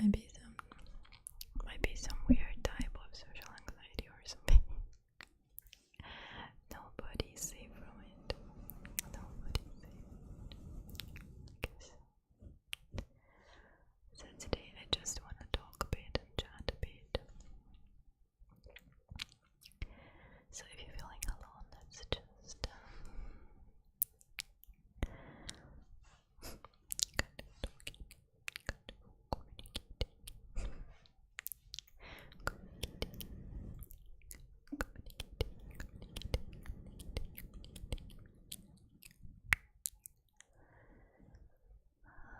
might be some weird type of social anxiety or something. Nobody's safe from it. Nobody's safe. So today I just want to talk a bit and chat a bit. So if you're feeling alone, let's just kind of talking, kind of communicating.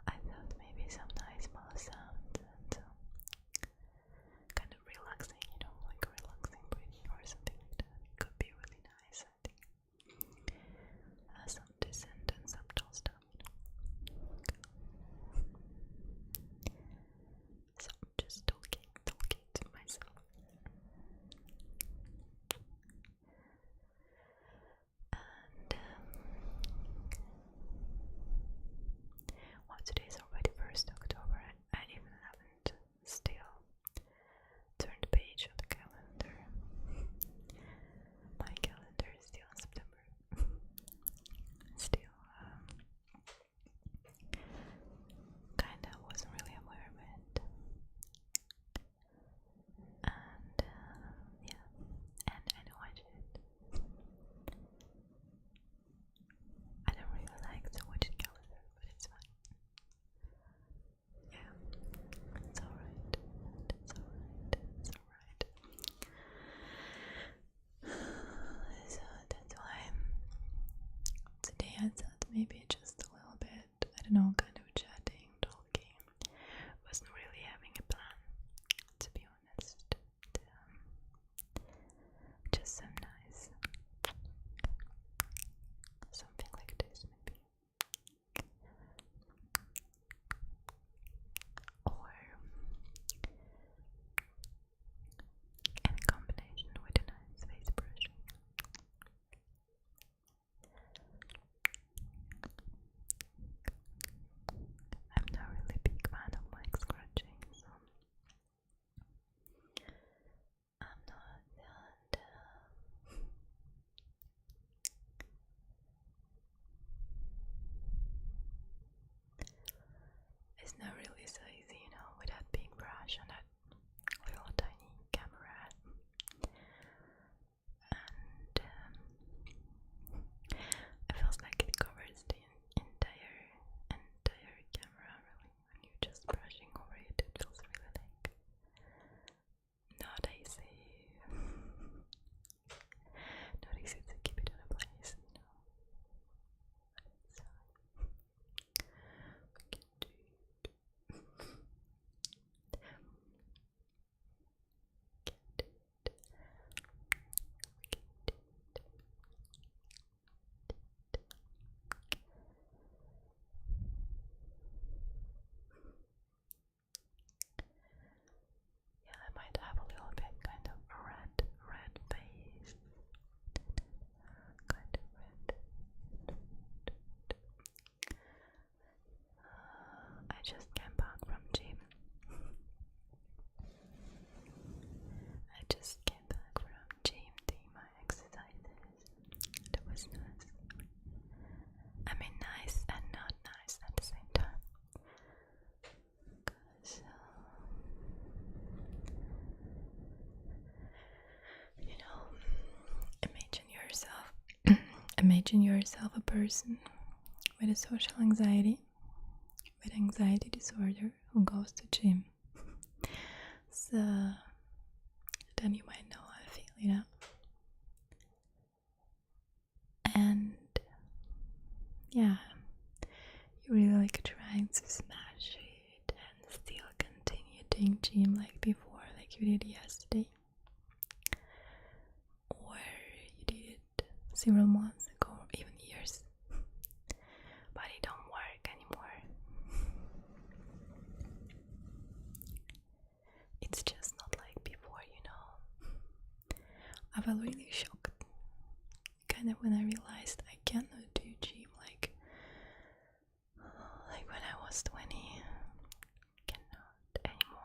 I thought maybe some nice mouth sounds and kind of relaxing, like relaxing breathing or something like that. Could be really nice, I think. Some decent and subtle stuff, So just talking to myself. And well, today's already 1st October. I even haven't still turned the page on the calendar. My calendar is still in September. Still, kinda wasn't really aware of it. And yeah, and I know I should. I don't really like to watch the calendar, but it's fine. Yeah, it's alright. It's alright. It's alright. So that's why today I thought maybe just a little bit, I don't know, kind of chatting, talking. Wasn't really having a plan, to be honest. Just some nice, something like this maybe. Or in combination with a nice face brushing. I'm not really a big fan of mic scratching, so I'm not that. It's not really so easy, without being brushed on that little tiny camera. And it feels like it covers the entire camera, really. When you're just brushing over it, it feels really like not easy. Not easy to keep it in a place, So we can do. Yeah, I might have a little bit kind of red face. Kind of red. I just came back from gym. Doing my exercises. That was nice. I mean, nice and not nice at the same time. 'Cause, imagine yourself a person with a social anxiety, with anxiety disorder, who goes to gym. So then you might know how I feel, And yeah, you really like trying to smash it and still continue doing gym like before, like you did yesterday, or you did it several months ago, or even years, but it don't work anymore. It's just not like before, I felt really shocked, kind of when I realized I cannot do gym like when I was 20. Cannot anymore.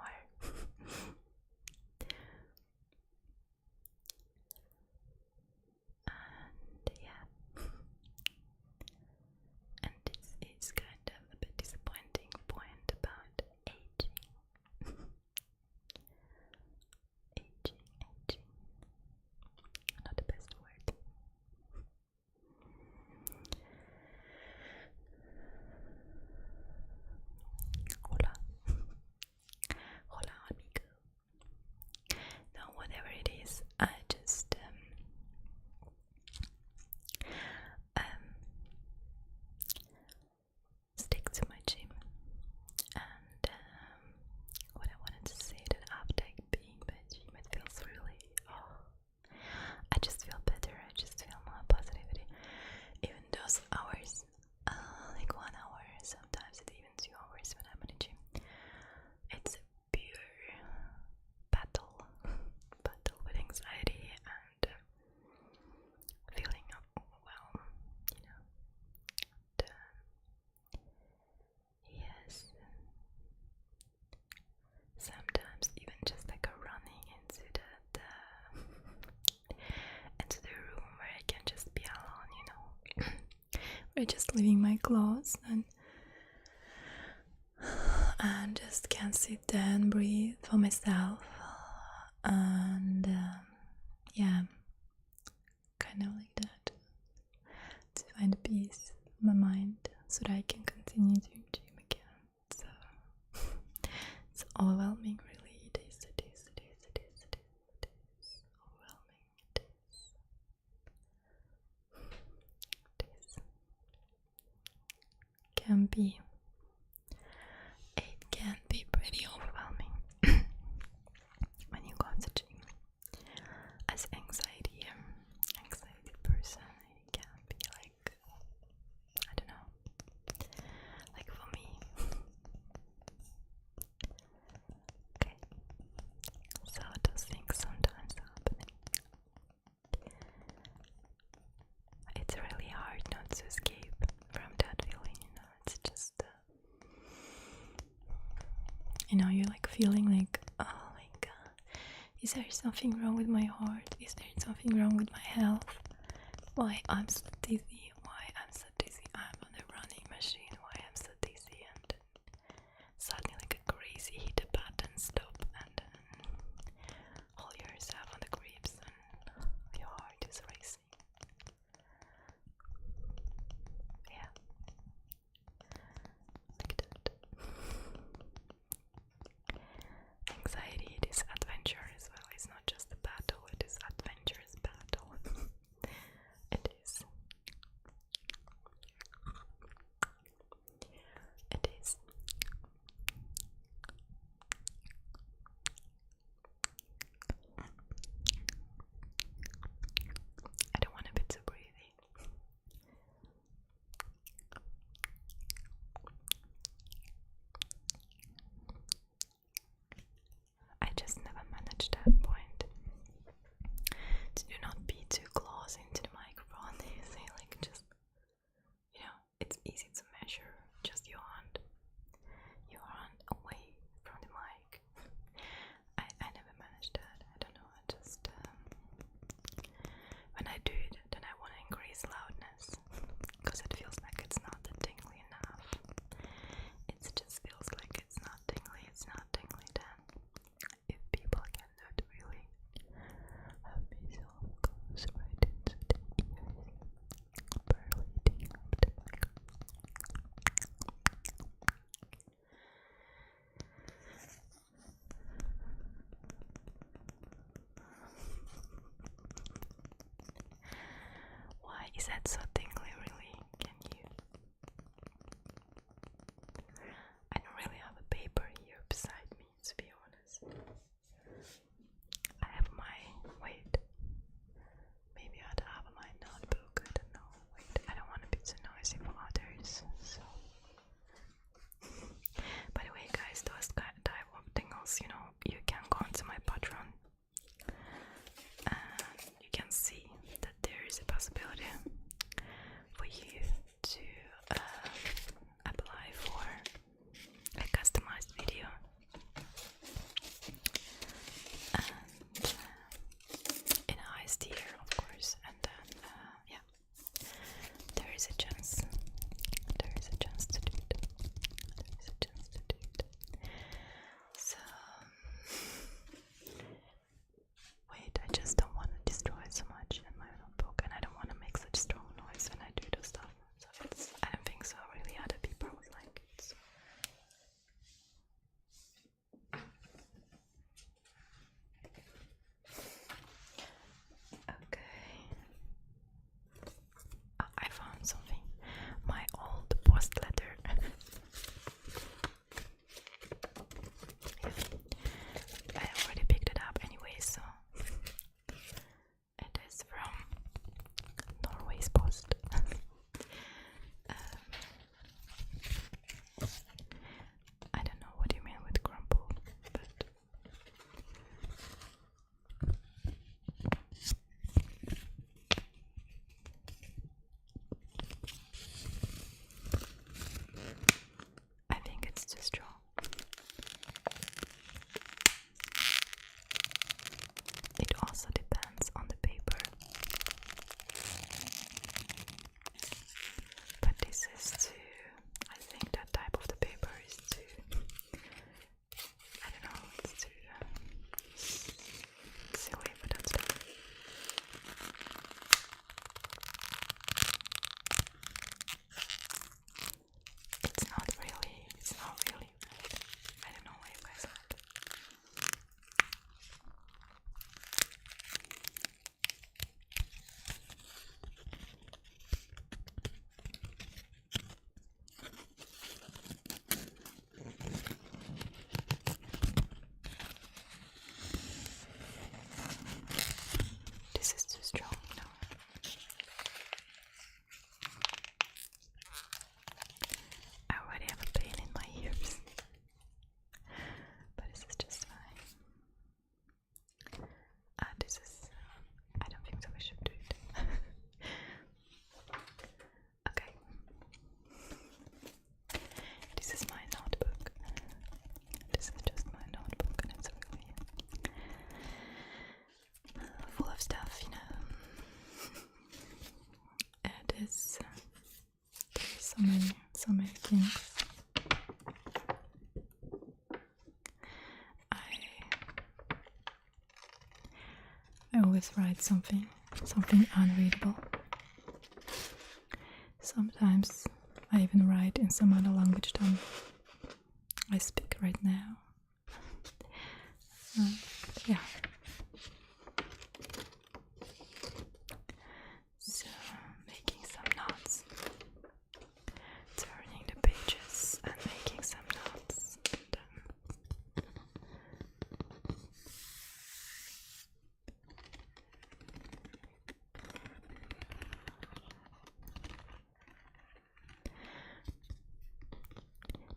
by just leaving my clothes and just can sit there and breathe for myself, and yeah, kind of like that, to find a peace in my mind so that I can continue to dream again. So it's overwhelming, really. It is overwhelming. It can be pretty overwhelming when you go to the gym. As anxiety person, it can be like, I don't know, like for me. Okay, so those things sometimes happen. It's really hard not to escape from that feeling, it's just you're like feeling like, oh my god, is there something wrong with my heart? Is there something wrong with my health? Why I'm so dizzy? I'm on a running machine. Why I'm so dizzy? And then suddenly, like a crazy, hit the button, stop, and then hold yourself on the grips, and your heart is racing. Yeah, like that. Anxiety, it is adventure as well. It's not just a battle, it is adventurous battle. It is. It is. I don't want to be too breathy. I just never managed that point to do not be too close into the microphone. You see, like just, it's easy to measure just your hand away from the mic. I never managed that. I don't know. I just when I do it, then I want to increase loudness because it feels like it's not that tingly enough. It just feels like it's not tingly. It's not tingly then. If people cannot really have me so close right into the ears, barely taking up the mic. Why is that so tingly, really? Can you? I don't really have a paper here beside me, to be honest. I have wait, maybe I'd have my notebook, I don't know. Wait, I don't want to be too noisy for others, so. By the way, guys, those type of tingles, you can go onto my Patreon and you can see that there is a possibility for you to apply for a customized video always write something unreadable. Sometimes I even write in some other language than I speak right now. Yeah. So, making some notes, turning the pages and making some notes.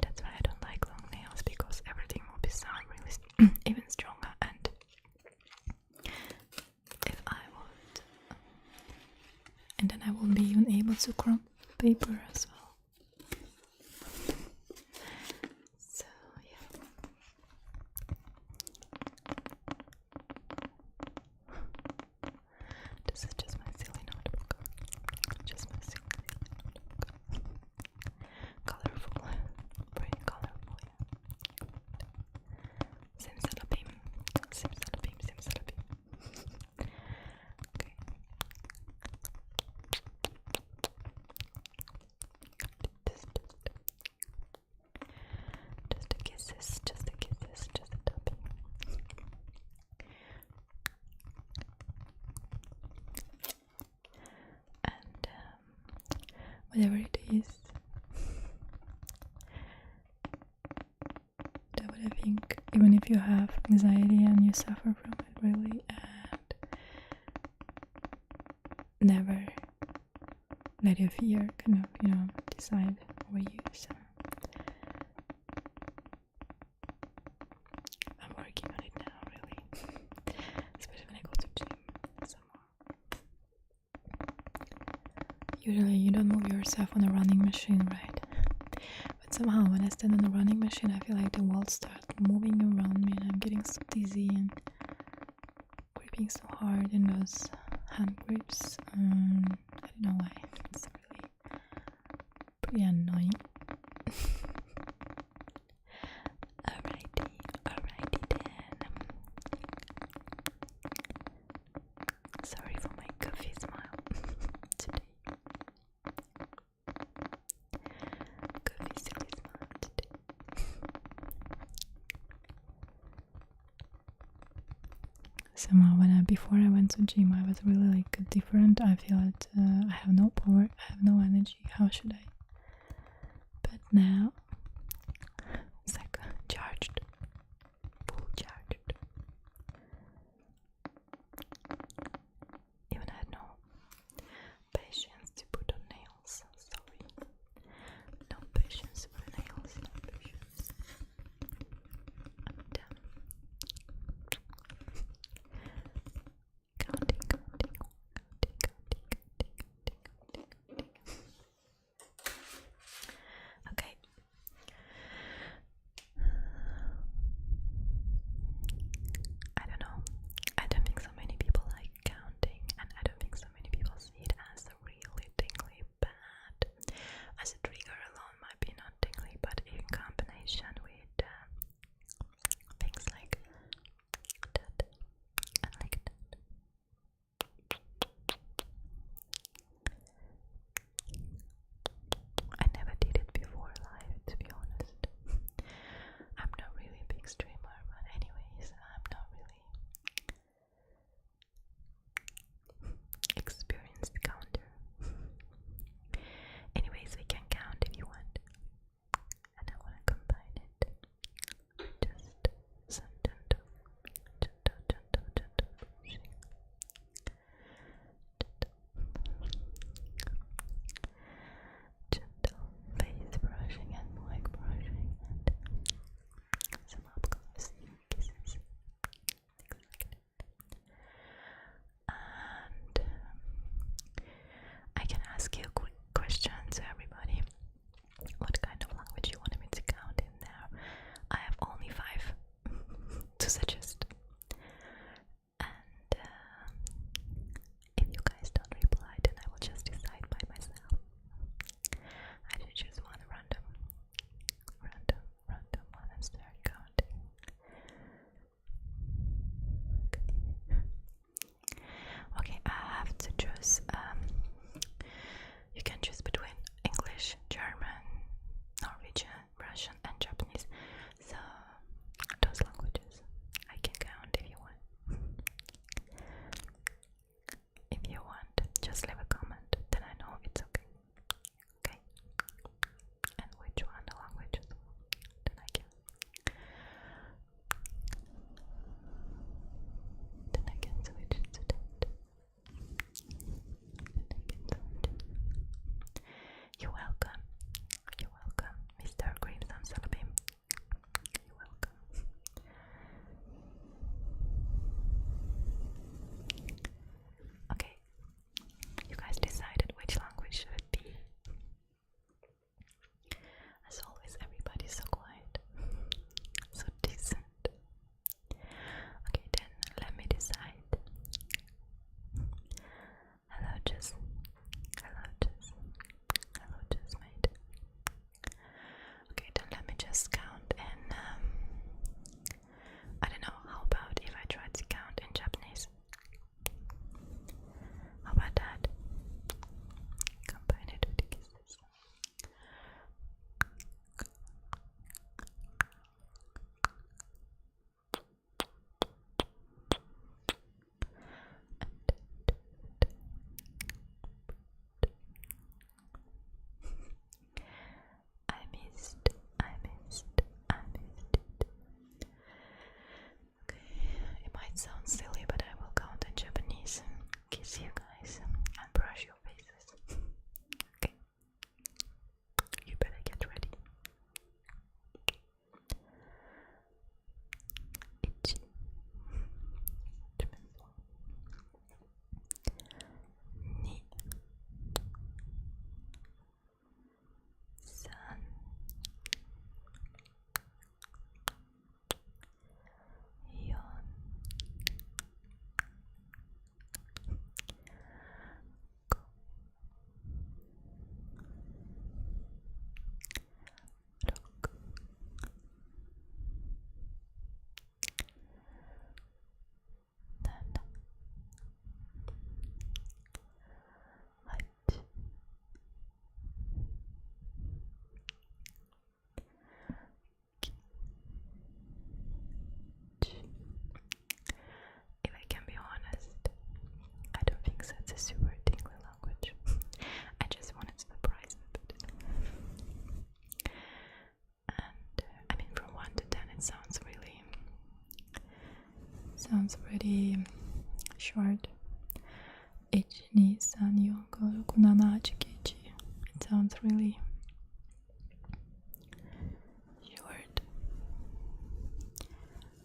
That's why I don't like long nails, because everything will be sound really even stronger, and if I would, and then I won't be even able to crumb paper as well. So yeah. This is just my silly notebook. Just my silly notebook. Colorful. Pretty colorful, yeah. Simsalabim. Simsalabim, simsalabim. Okay. Just the kisses, just the kisses, just the tapping. And whatever it is, that what I think, even if you have anxiety and you suffer from it really, and never let your fear kind of, decide over you. So I'm working on it now, really, especially when I go to gym some more. Usually you don't move yourself on a running machine, right? But somehow when I stand on the running machine, I feel like the walls start moving around me and I'm getting so dizzy and gripping so hard in those hand grips. I don't know why. It's really pretty annoying. Alrighty then. Sorry for my goofy smile today. Goofy silly smile today. Somehow before I went to gym, I was really like different. I feel that I have no power, I have no energy. How should I? But now it's like charged, full charged. Even I had no patience to put on nails. Sorry, no patience for nails. No patience. And, counting. Okay, It sounds silly, but I will count in Japanese. Kiss you guys and brush your faces. Okay. You better get ready. Ichi. Ni. San. Yon. If I can be honest, I don't think that's a super tingly language. I just wanted to surprise it. And I mean, from 1 to 10, it sounds pretty short. 1, 2, 3, 4, 5, 6, 7, 8, 9, 10. It sounds really short.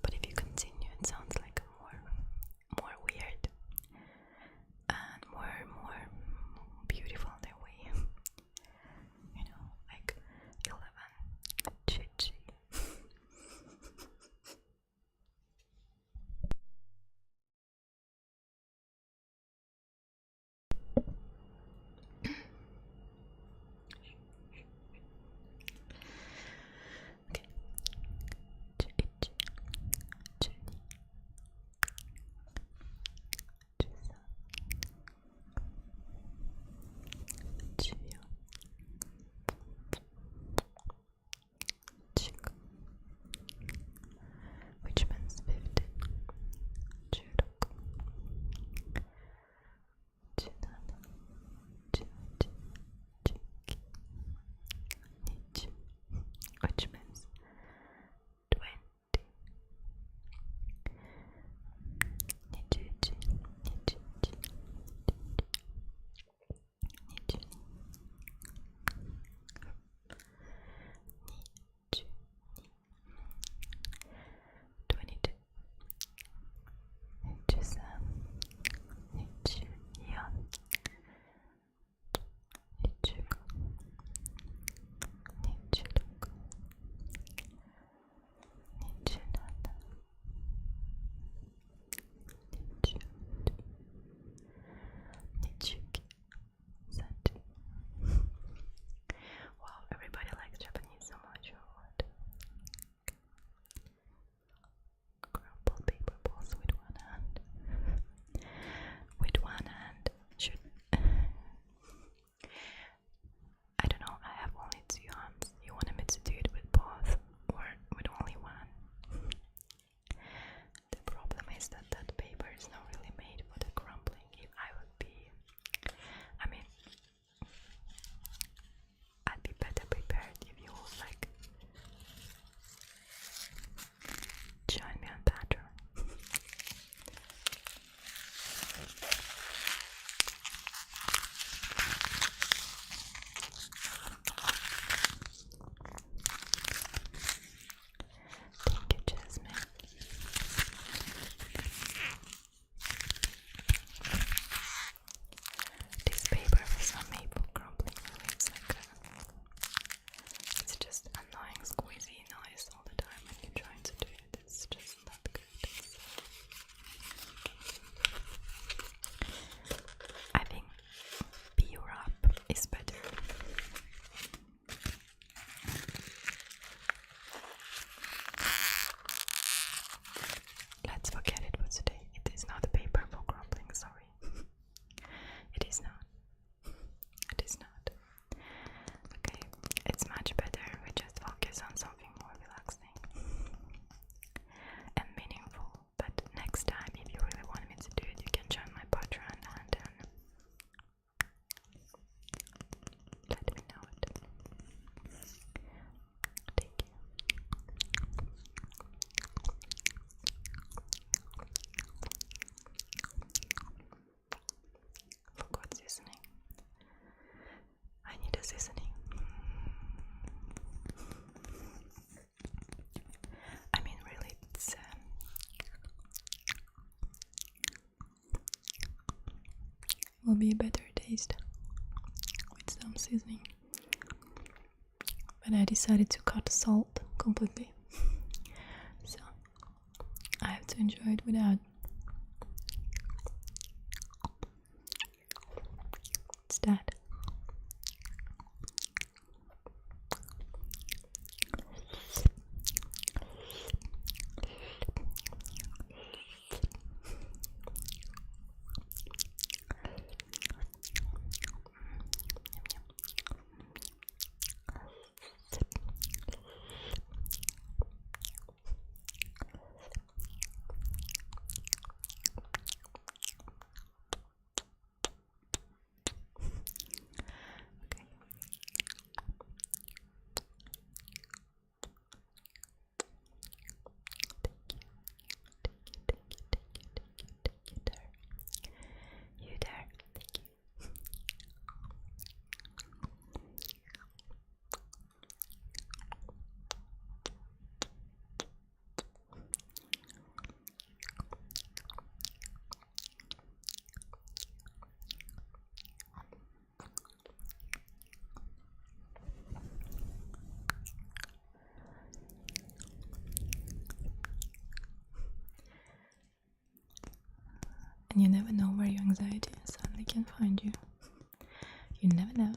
But if you continue, it sounds like more weird and more beautiful in a way. You know, like 11, chichi. will be a better taste with some seasoning. But I decided to cut salt completely, so I have to enjoy it without. It's that. And you never know where your anxiety suddenly can find you. You never know.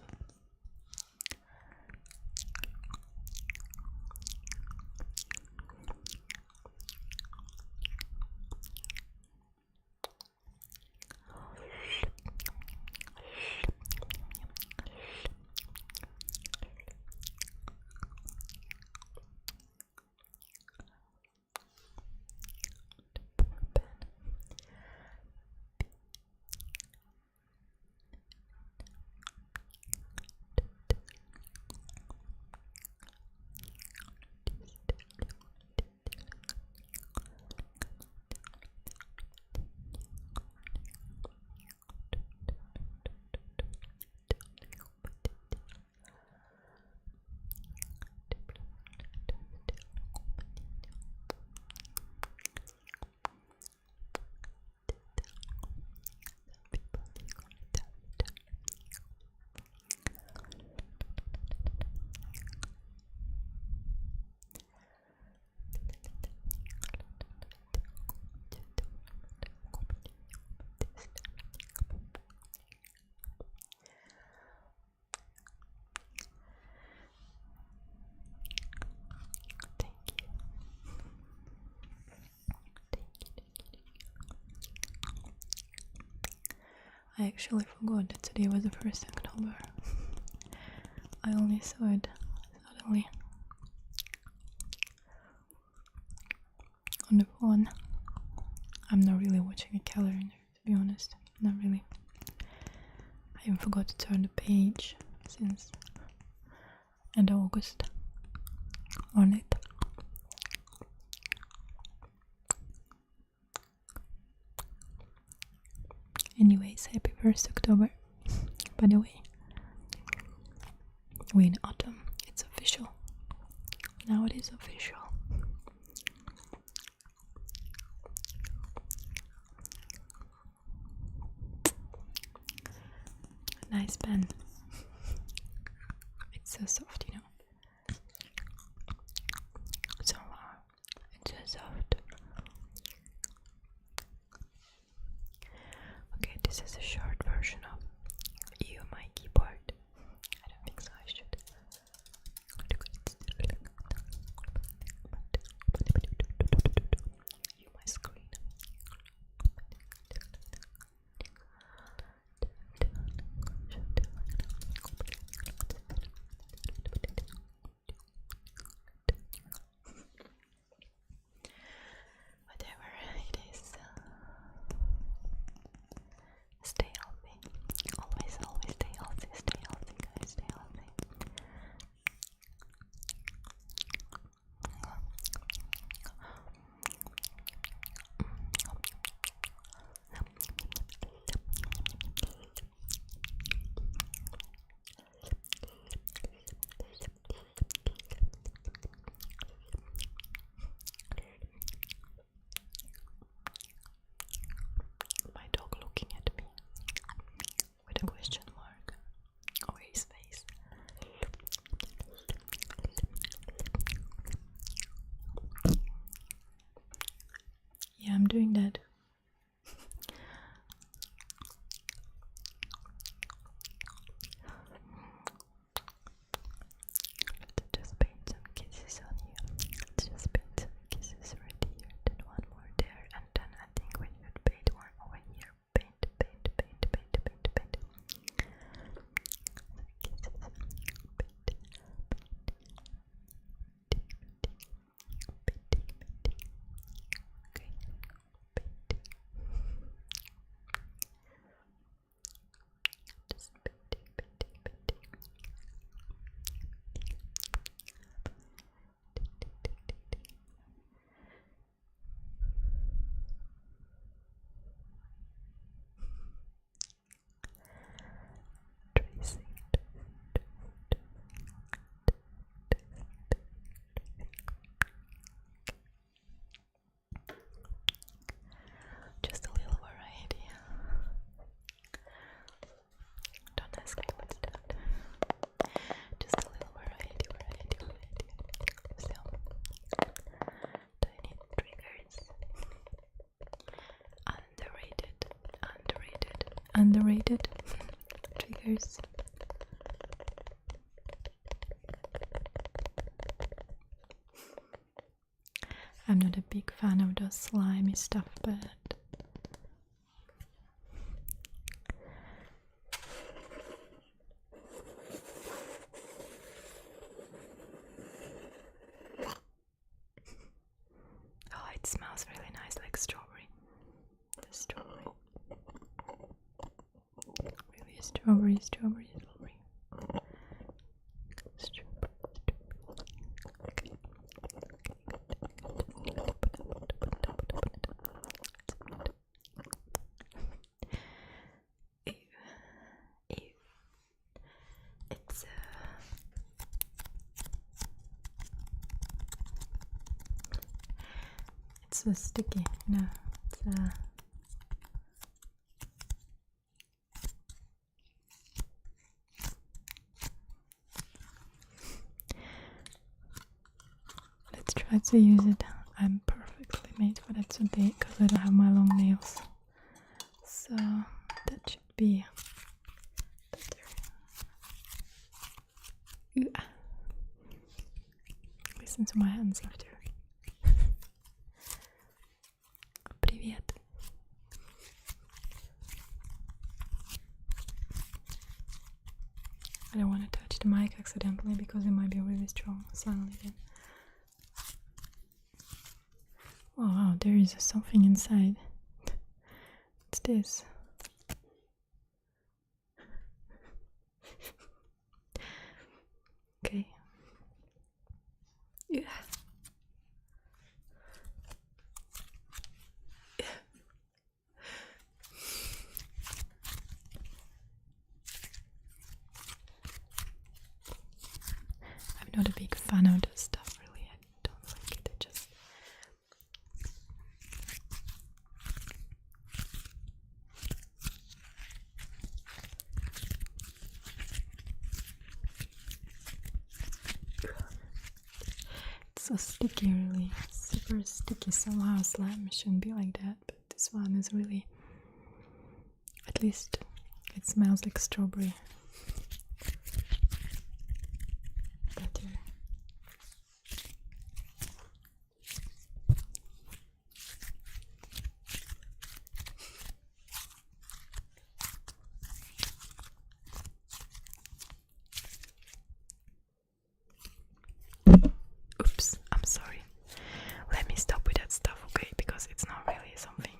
I actually forgot that today was the 1st October. I only saw it suddenly on the phone. I'm not really watching a calendar, to be honest. Not really. I even forgot to turn the page since end of August on it. Anyways, happy 1st October. By the way, we're in autumn. It's official. Now it is official. Nice pen. It's so soft, you know. So it's so soft. Okay, this is a short version of you, my keyboard. I don't think so, I should. You, my screen. doing that. Let's just paint some kisses on you. Let's just paint some kisses right here, then one more there, and then I think we should paint one over here. Paint, paint, paint, paint, paint, paint. Kisses. Paint. Okay. Just painting. Tracing. Just a little variety. Don't ask me what's that. Just a little variety. So, tiny triggers. Underrated triggers. I'm not a big fan of the slimy stuff, but oh, it smells really nice, like strawberry. The strawberry. Really strawberry. It's so sticky, you know. Let's try to use it. I'm perfectly made for that today because I don't have my long nails. So that should be better. Listen to my hands after. Привет. I don't want to touch the mic accidentally because it might be really strong suddenly then. Oh wow, there is something inside. What's this? Okay. Yeah. I'm not a big fan of this stuff, really. I don't like it. I just it's so sticky, really. Super sticky. Somehow slime shouldn't be like that, but this one is really, at least it smells like strawberry. Better. Oops, I'm sorry. Let me stop with that stuff, okay? Because it's not really something.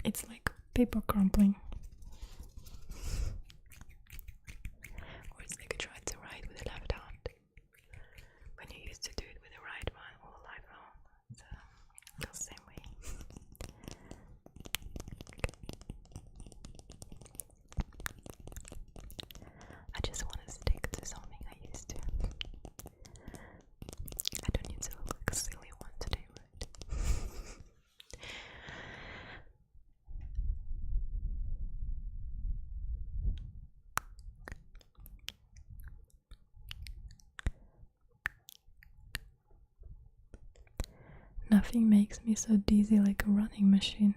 It's like paper crumpling. Or it's like I tried to write with the left hand when you used to do it with the right one all lifelong. So the same way. I just want to stick to something I used to. I don't need to look like a silly one today, right? nothing makes me so dizzy like a running machine.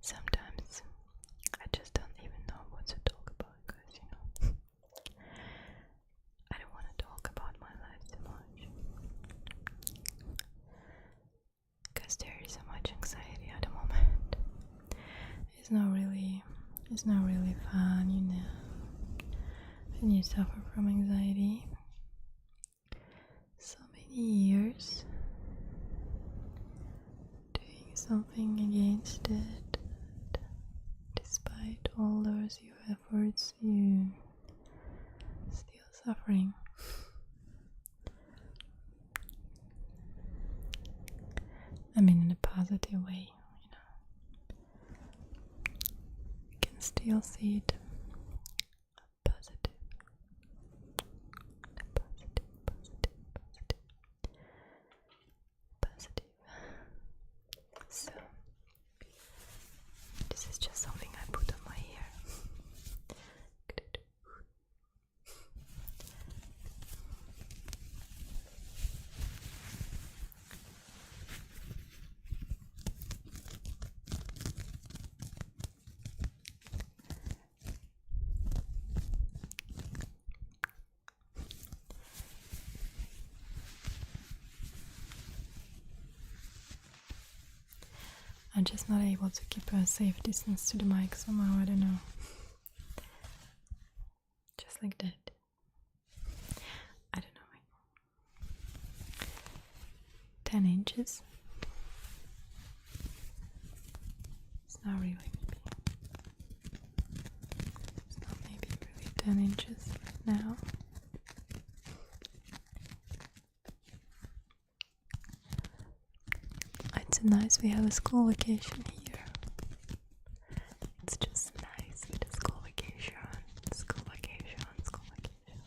Sometimes I just don't even know what to talk about because, you know, I don't want to talk about my life too much because there is so much anxiety at the moment. It's not really fun, you know, when you suffer from anxiety. So many years doing something against it. Despite all those your efforts, you still suffering. I mean, in a positive way, you know. You can still see it. Positive. So, this is just something I put on my hair. I'm just not able to keep a safe distance to the mic somehow, I don't know. Just like that. I don't know. 10 inches. It's not really maybe. It's not maybe really 10 inches now. It's nice we have a school vacation here. It's just nice with a school vacation. School vacation, school vacation.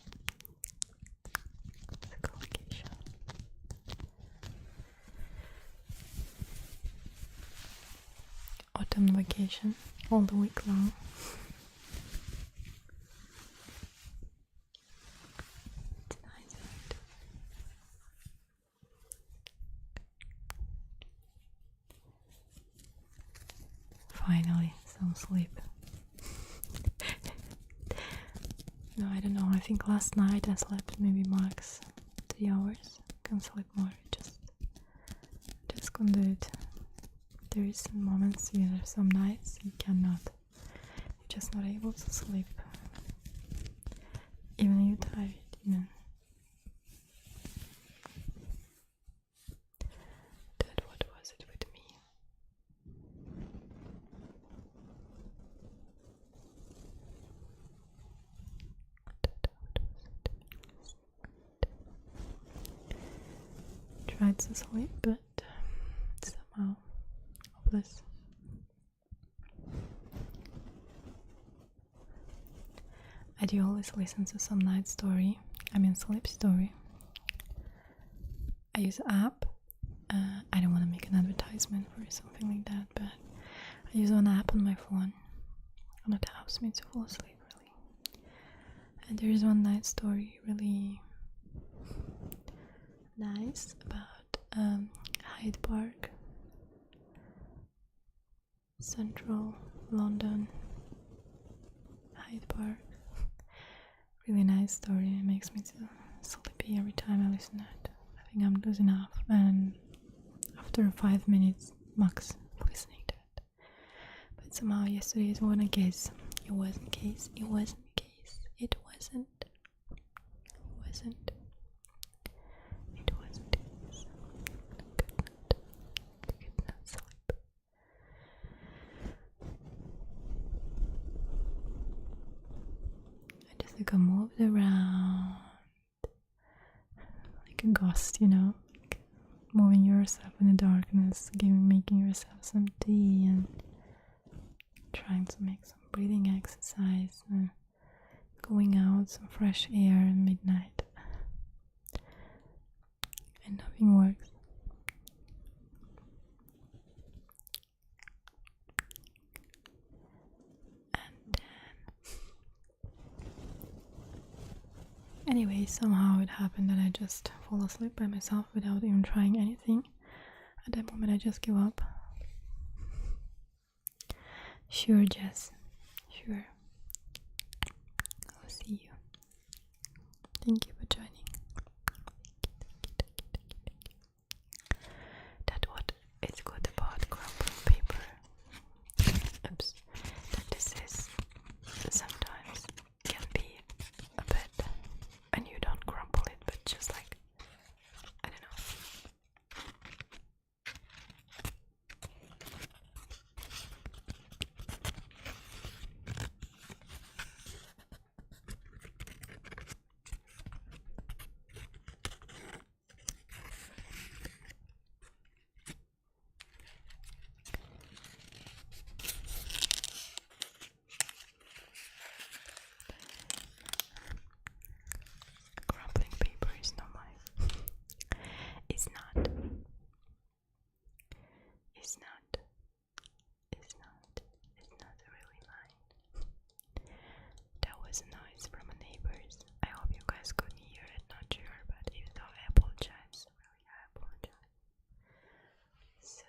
School vacation. Autumn vacation all the week long. It's nice, right? Finally, some sleep. No, I don't know. I think last night I slept maybe max 3 hours. Can't sleep more. Just can't do it. There is some moments, you know, some nights you cannot. You're just not able to sleep. Even you're tired, you know. That what was it with me? Tried to sleep, but somehow hopeless. I do always listen to some night story, sleep story. I use an app. I don't want to make an advertisement for something like that, but I use an app on my phone and it helps me to fall asleep really. And there is one night story really nice about Hyde Park, Central London, Hyde Park. Really nice story. It makes me so sleepy every time I listen to it. I think I'm losing off, and after 5 minutes max listening to it. But somehow yesterday it wasn't a case. It wasn't a case. It wasn't a case. It wasn't. It wasn't. It wasn't a case. Could not sleep. I just like moved around like a ghost, you know, like moving yourself in the darkness, making yourself some tea and trying to make some breathing exercise and going out some fresh air at midnight, and nothing works. And then anyway, somehow it happened that I just fall asleep by myself without even trying anything. At that moment I just give up. Sure, Jess. Sure. I'll see you. Thank you for joining. That's what is good about crumbling paper. Oops. That this is sometimes can be a bit, and you don't crumple it, but just like, I don't know. Crumbling paper is not mine. It's not. It's not. It's not. It's not really mine. That was a noise from my neighbors. I hope you guys couldn't hear it, not sure, but even though I apologize, really, I apologize. So,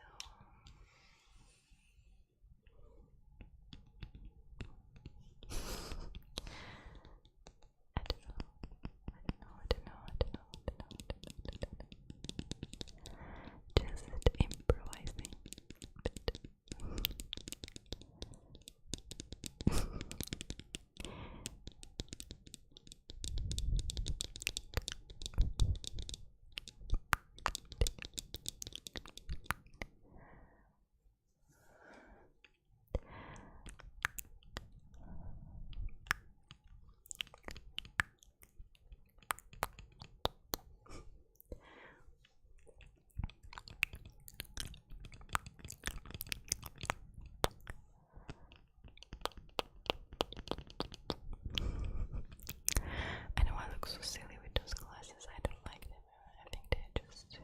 I don't know. Just improvising. I know I look so silly with those glasses. I don't like them. I think they're just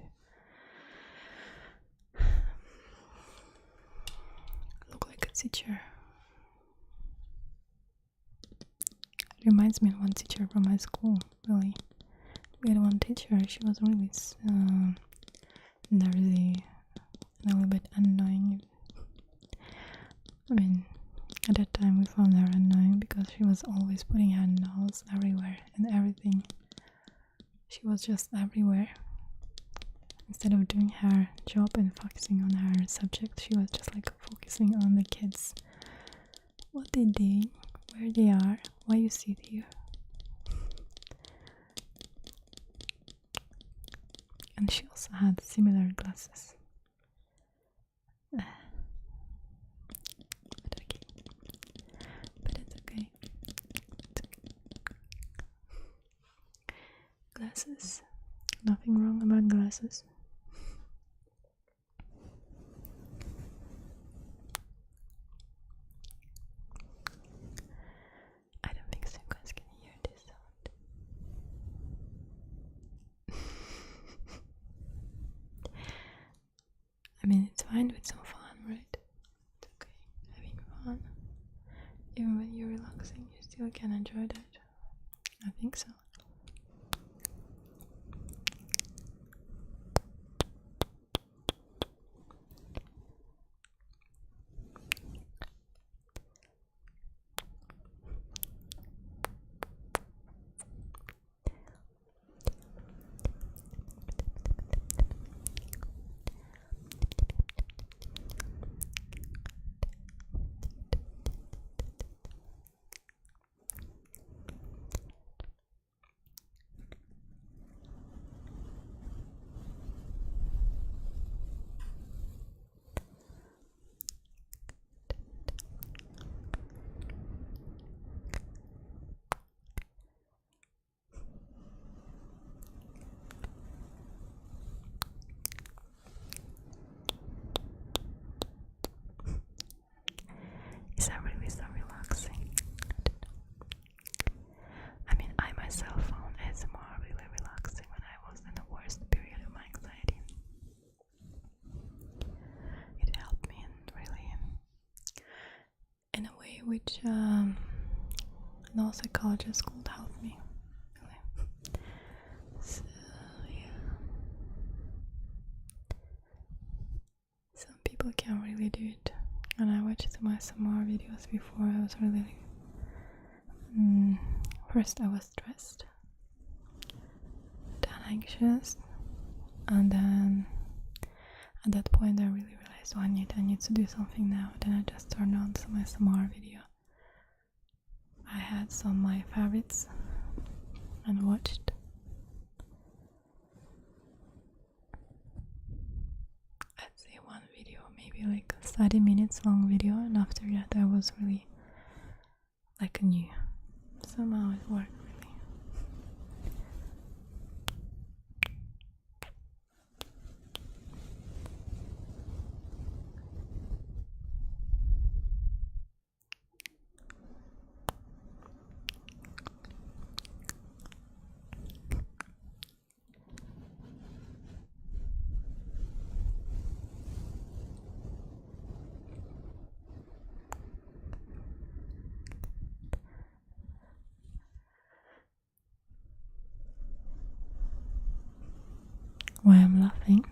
look like a teacher. It reminds me of one teacher from my school, really. We had one teacher, she was really nerdy and a little bit annoying. I mean, at that time we found her annoying because she was always putting her nose everywhere and everything. She was just everywhere. Instead of doing her job and focusing on her subject, she was just like focusing on the kids. What they're doing, where they are, why you sit here. And she also had similar glasses. But okay. But it's okay. It's okay. Glasses. Nothing wrong about glasses. I don't think so you guys can hear this sound. I mean, it's fine with some fun, right? It's okay. Having fun. Even when you're relaxing, you still can enjoy that. I think so. which no psychologist could help me. Really. So yeah, some people can't really do it. And I watched some ASMR videos before. I was really first I was stressed, then anxious, and then at that point I really realized, oh, I need to do something now. Then I just turned on some ASMR video. I had some of my favorites and watched. Let's say one video, maybe like a 30 minutes long video, and after that I was really like a new. Somehow it worked really. Why I'm laughing?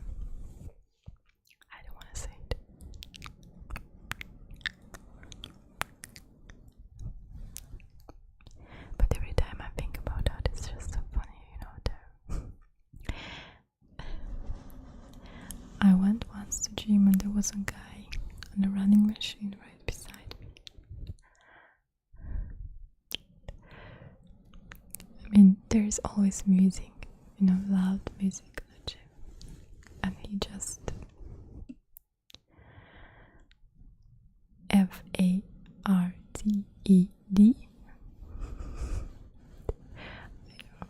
I don't want to say it. But every time I think about that, it's just so funny, you know. I went once to gym and there was a guy on the running machine right beside me. I mean, there's always music, you know, loud music. And he just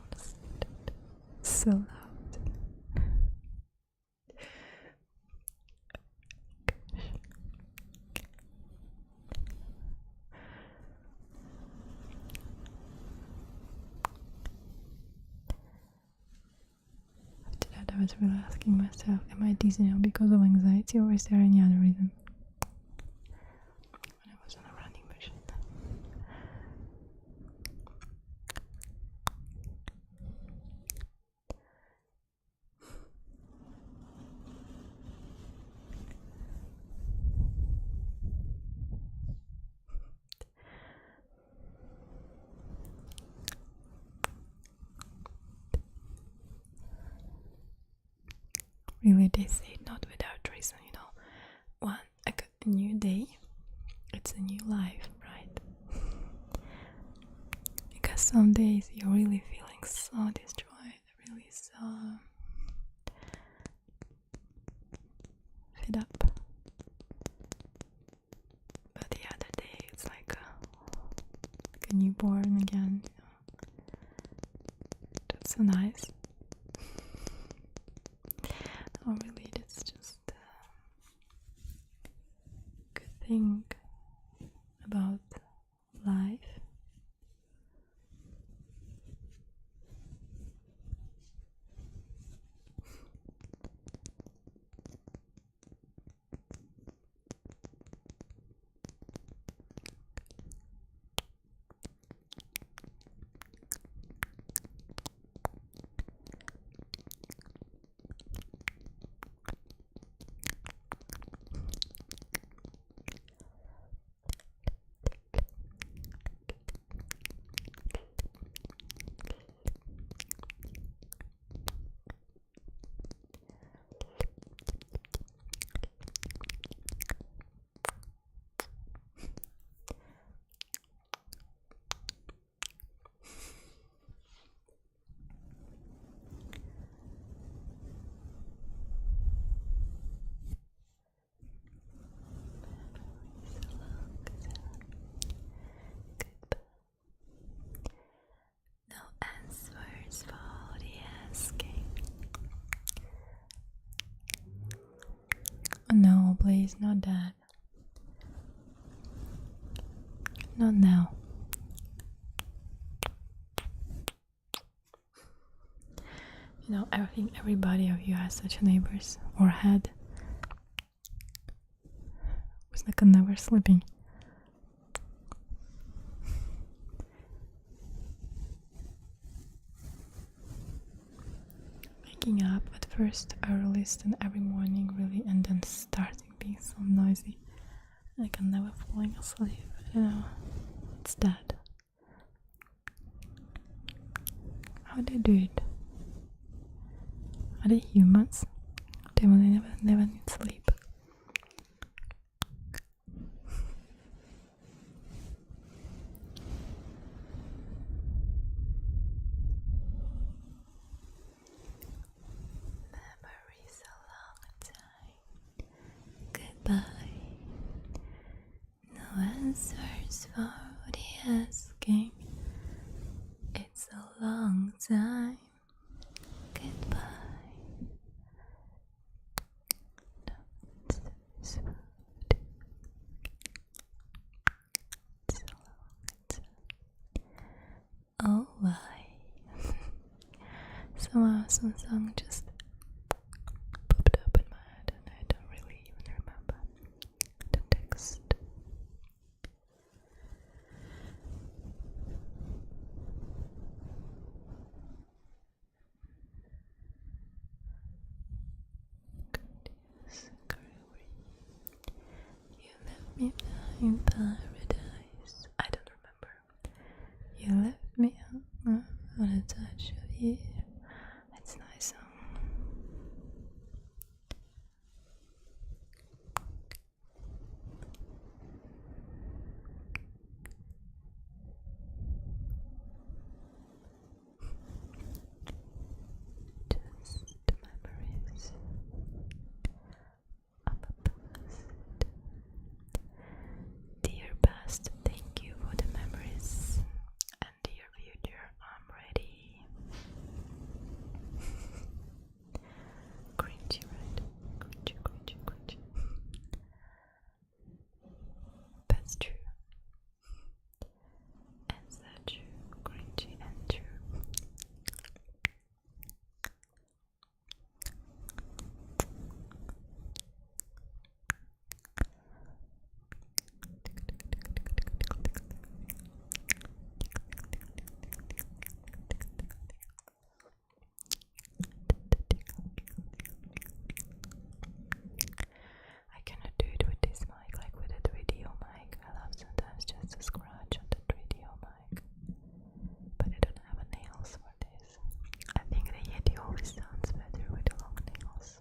farted. So loud. I was really asking myself, am I dizzy now because of anxiety, or is there any other reason? When I was on a running machine. Really, they say it not without reason, you know. A new day, it's a new life, right? Because some days you're really feeling so destroyed, really so fed up. But the other day, it's like a newborn again, you know. That's so nice. Oh, really, that's just a good thing about life. No, please, not that. Not now. You know, I think everybody of you has such neighbors or had. It was like a never sleeping. waking up at first earliest and every morning really, and then starting being so noisy. Like I'm never falling asleep. I don't know. It's that. How do they do it? Are they humans? They will never need sleep. Memories a long time. Goodbye. No answers for the asking. It's a long time. Goodbye. Oh why? Somehow some song just popped up in my head and I don't really even remember the text. You left me in paradise. I don't remember. You left me on a touch of you. It's a nice song. Just memories of a past. Dear past, thank you for the memories. And dear future, I'm ready. Cringy, right? Cringy. That's true. Is that true? Cringy and true. I cannot do it with this mic like with a 3D mic. I love sometimes just to scratch on the 3D mic. But I don't have nails for this. I think the Yeti always sounds better with the long nails.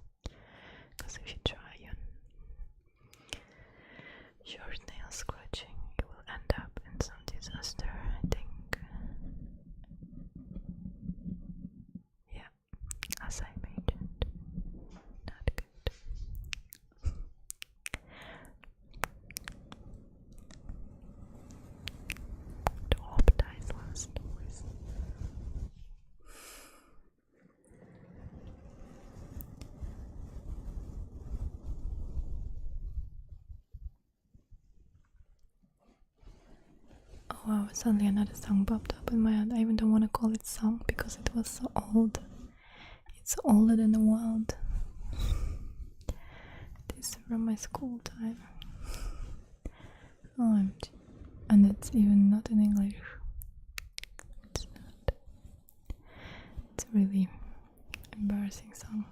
Because if you try on short nail scratching, you will end up in some disaster, I think. Yeah, as I mentioned, not good. The orb dies last always. Oh wow, suddenly another song popped up in my head. I even don't want to call it song because it was so old. It's older than the world. This is from my school time. OMG. And it's even not in English. It's not. It's a really embarrassing song.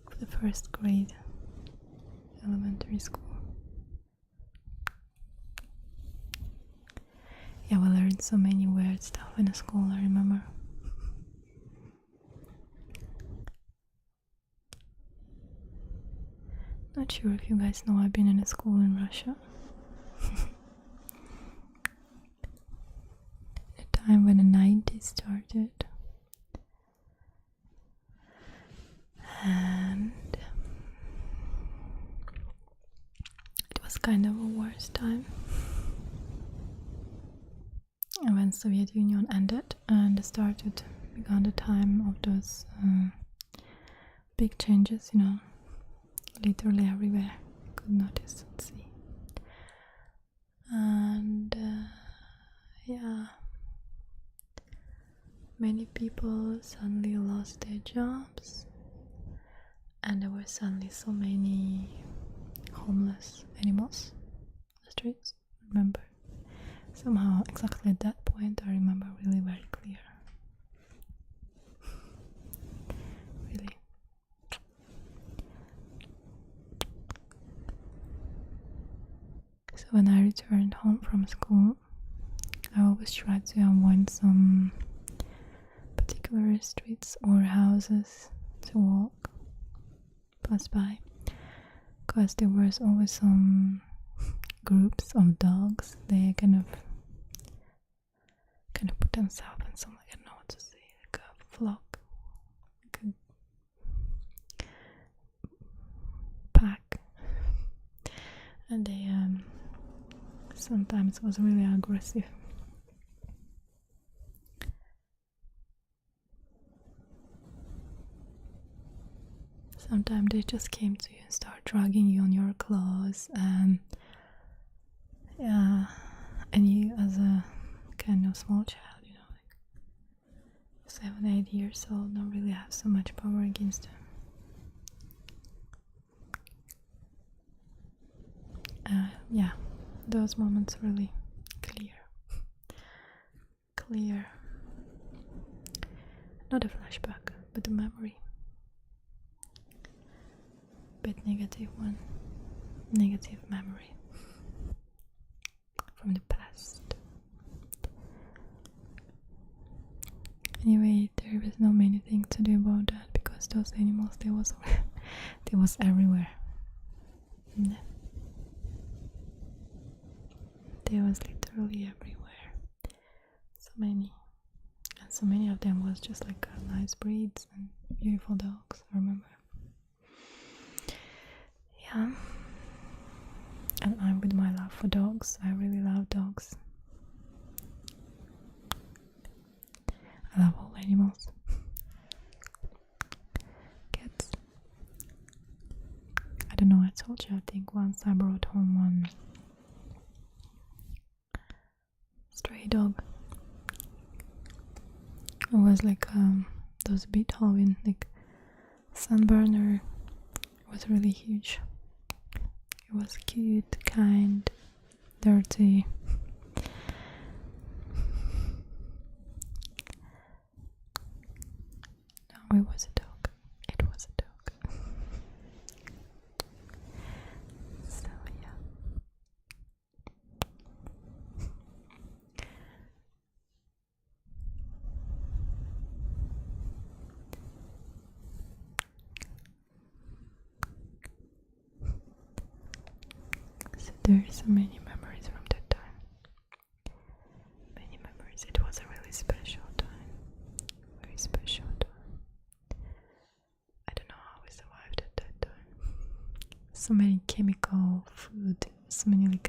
For the first grade elementary school. Yeah, we learned so many weird stuff in the school, I remember. Not sure if you guys know I've been in a school in Russia. The time when the 90s started. And it was kind of a worse time. And when Soviet Union ended and began the time of those big changes, you know, literally everywhere you could notice and see. And yeah, many people suddenly lost their jobs, and there were suddenly so many homeless animals on the streets. Remember? Somehow, exactly at that point, I remember really very clear. returned home from school, I always try to avoid some particular streets or houses to walk, pass by, because there was always some groups of dogs. They kind of put themselves in some, I don't know what to say, like a flock, like a pack, and they sometimes was really aggressive. Sometimes they just came to you and start dragging you on your claws, and you as a kind of small child, you know, like 7-8 years old, don't really have so much power against them. Yeah, those moments really clear. Not a flashback, but a memory. Bit negative one. Negative memory from the past. Anyway, there was no many things to do about that, because those animals, they was everywhere. Yeah. They was literally everywhere. So many. And so many of them was just like nice breeds and beautiful dogs, I remember. Yeah. And I'm with my love for dogs. I really love dogs. I love all animals. Cats. I don't know, I told you, I think once I brought home one stray dog. It was like those Beethoven, like sunburner. It was really huge. It was cute, kind, dirty. No, it was a dog. It was a dog. So yeah. So there are so many memories from that time. Many memories. It was a really special time. Very special time. I don't know how we survived at that time. So many chemical food. So many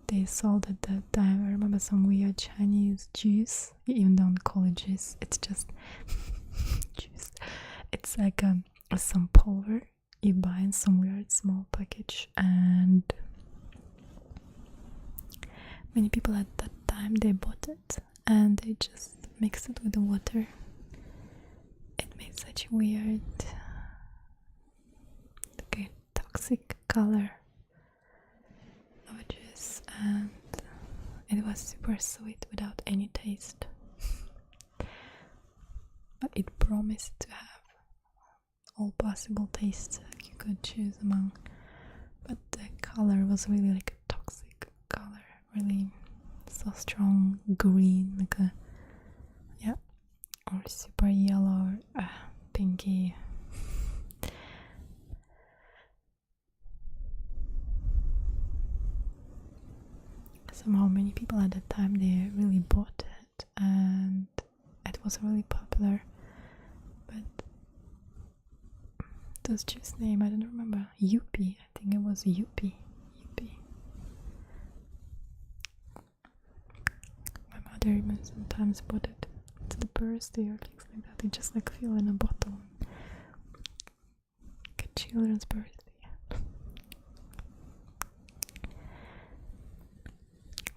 they sold at that time. I remember some weird Chinese juice. You even don't call it juice. It's just juice. It's like some pulver you buy in some weird small package, and many people at that time, they bought it and they just mixed it with the water. It made such weird, like a toxic color of a juice, and it was super sweet without any taste. But it promised to have all possible tastes you could choose among. But the color was really like a toxic color, really so strong green, like a, yeah, or super yellow or pinky. Somehow many people at that time, they really bought it, and it was really popular. But this juice name, I don't remember. Yuppie, I think it was Yuppie. My mother even sometimes bought it to the birthday or things like that. They just like fill in a bottle. Like a children's birthday.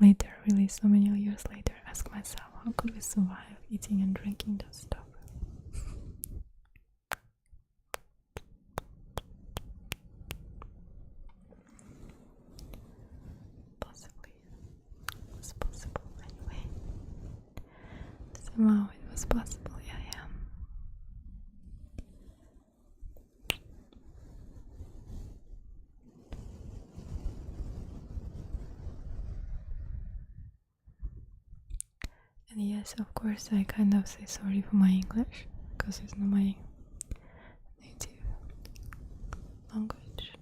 Later, really so many years later, I ask myself, how could we survive eating and drinking that stuff? Possibly. It was possible anyway. Somehow it was possible, yeah. And yes, of course, I kind of say sorry for my English, because it's not my native language.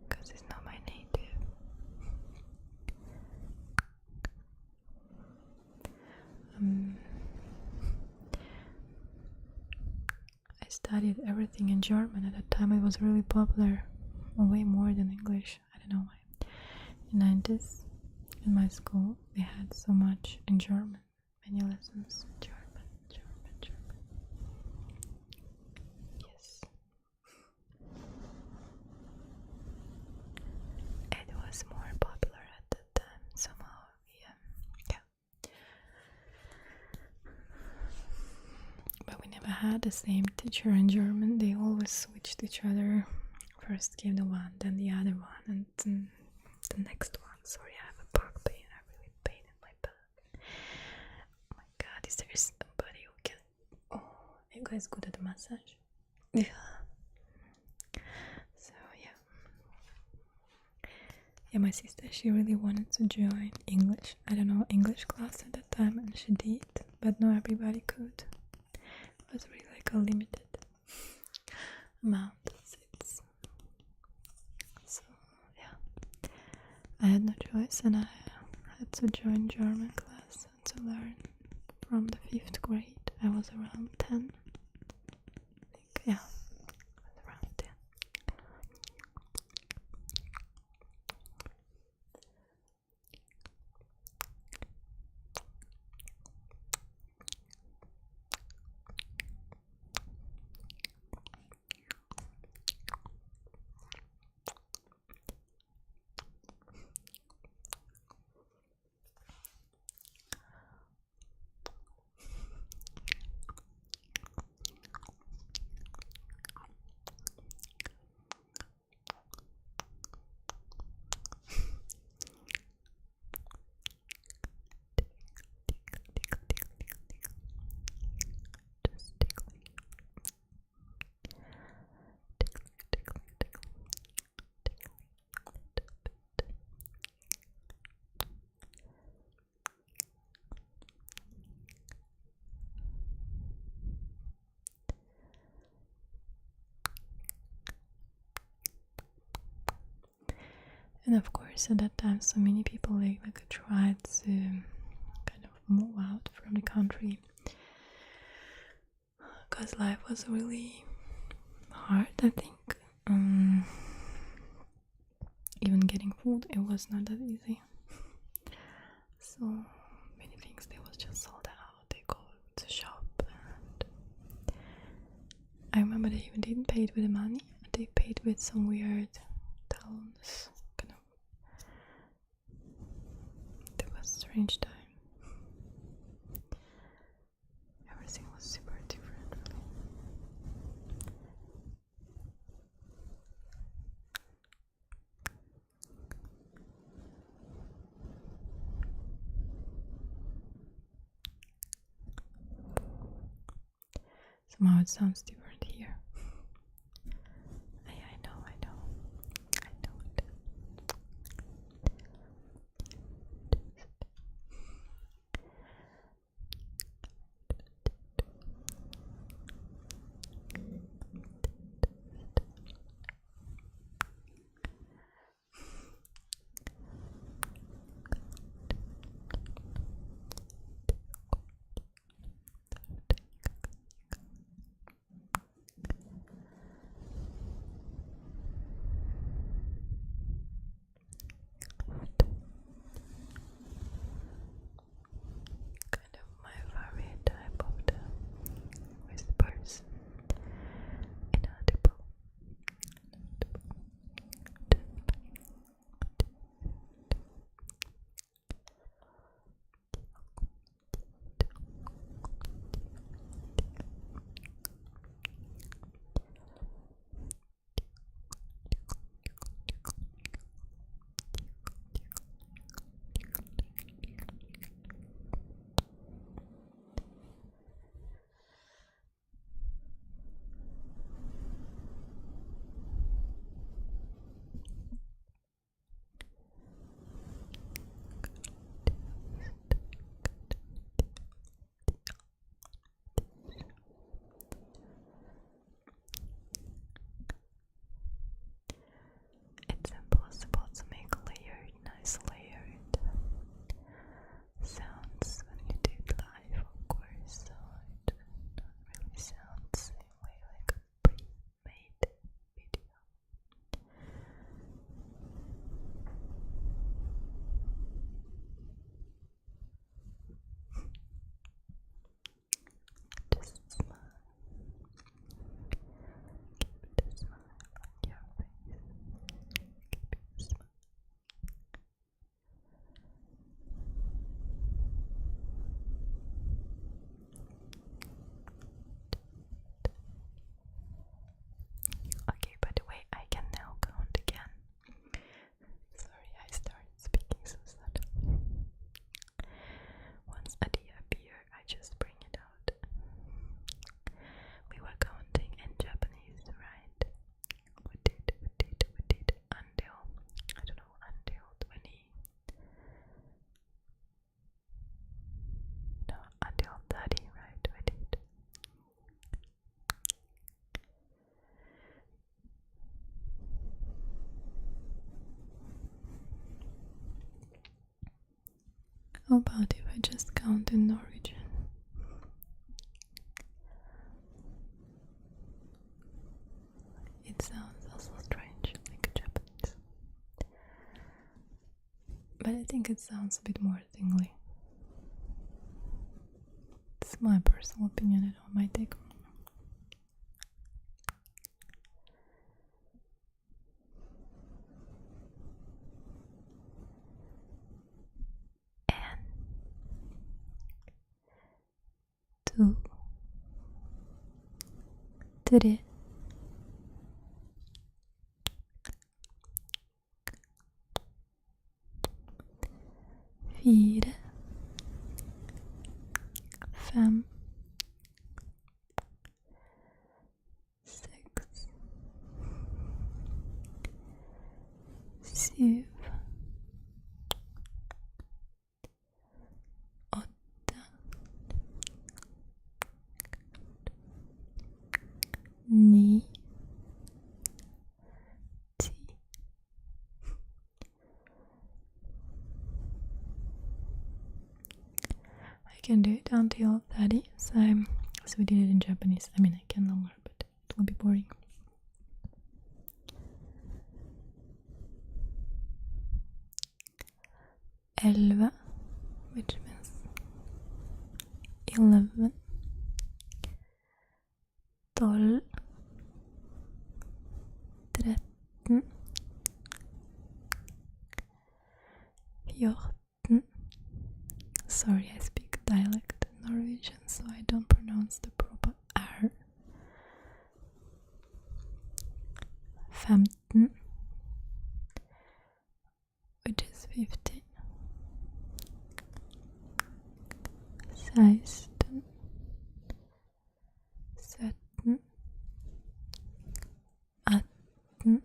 Because it's not my native. I studied everything in German. At that time it was really popular, way more than English. I don't know why. In the 90s, in my school, we had so much in German. Many lessons. German. Yes. It was more popular at that time, somehow. Yeah. But we never had the same teacher in German. They always switched each other. First came the one, then the other one, and then the next one. Sorry, I have a back pain. I really pain in my back. Oh my god, is there somebody who can... Oh, are you guys good at the massage? Yeah. So, yeah. Yeah, my sister, she really wanted to join English. I don't know, English class at that time, and she did. But not everybody could. It was really like a limited amount of seats. So, yeah. I had no choice, and I had to join German class and to learn from the 5th grade. I was around 10. I think, yeah, I was around 10. And of course, at that time, so many people like tried to kind of move out from the country, because life was really hard. I think even getting food, it was not that easy. So many things, they was just sold out. They go to shop, and I remember they even didn't pay it with the money. They paid with some weird towns. It was a strange time. Everything was super different, really. Somehow it sounds different here. I know it. How about if I just count in Norwegian? It sounds also strange, like Japanese. But I think it sounds a bit more tingly. It's my personal opinion, I don't my take on it. 2, 3, 4, 5, 6, 7, 8, 9, 10. I can do it until 30, so we did it in Japanese. I mean, I can longer, but it will be boring. 11, which means 11, 12, 13, 14. Sorry, I speak dialect Norwegian, so I don't pronounce the proper R. 15, which is 50. 16, 17, 18,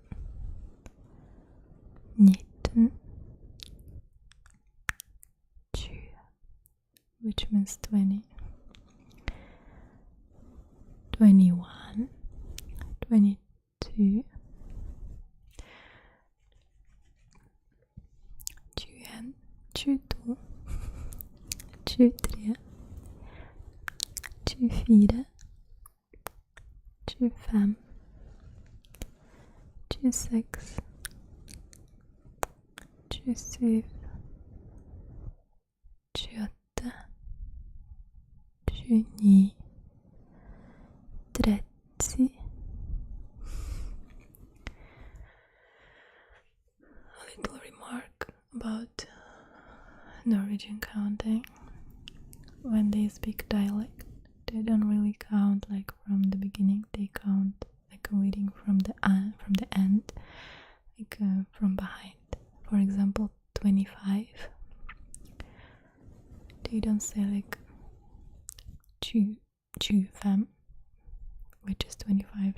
19, 20, which means 20, 21, 22, 21, 22, 23, 24, 25, 26, 27, 28, 29, 30. A little remark about Norwegian counting. When they speak dialect, they don't really count like from the beginning. They count like reading from the end, like from behind. For example, 25. They don't say like 25, which is 25.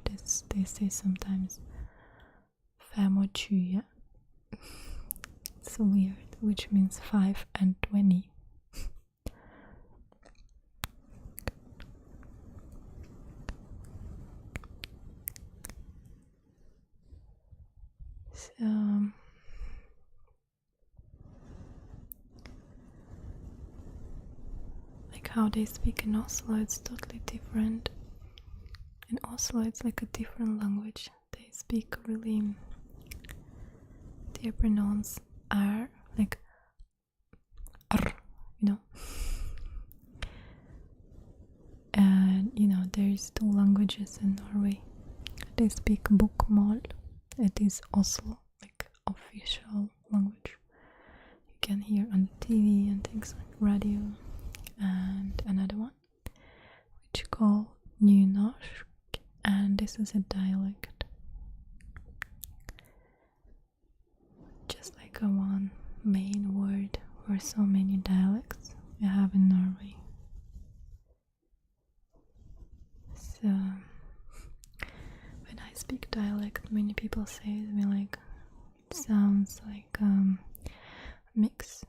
They say sometimes 25. It's so weird, which means 5 and 20. So like how they speak in Oslo, it's totally different. In Oslo, it's like a different language. They speak really. They pronounce R like R, you know. And you know, there's 2 languages in Norway. They speak bokmål. It is Oslo, like official language. You can hear on the TV and things like radio. And another one, which called nynorsk, and this is a dialect. Just like a one main word for so many dialects we have in Norway. So when I speak dialect, many people say to me like it sounds like mix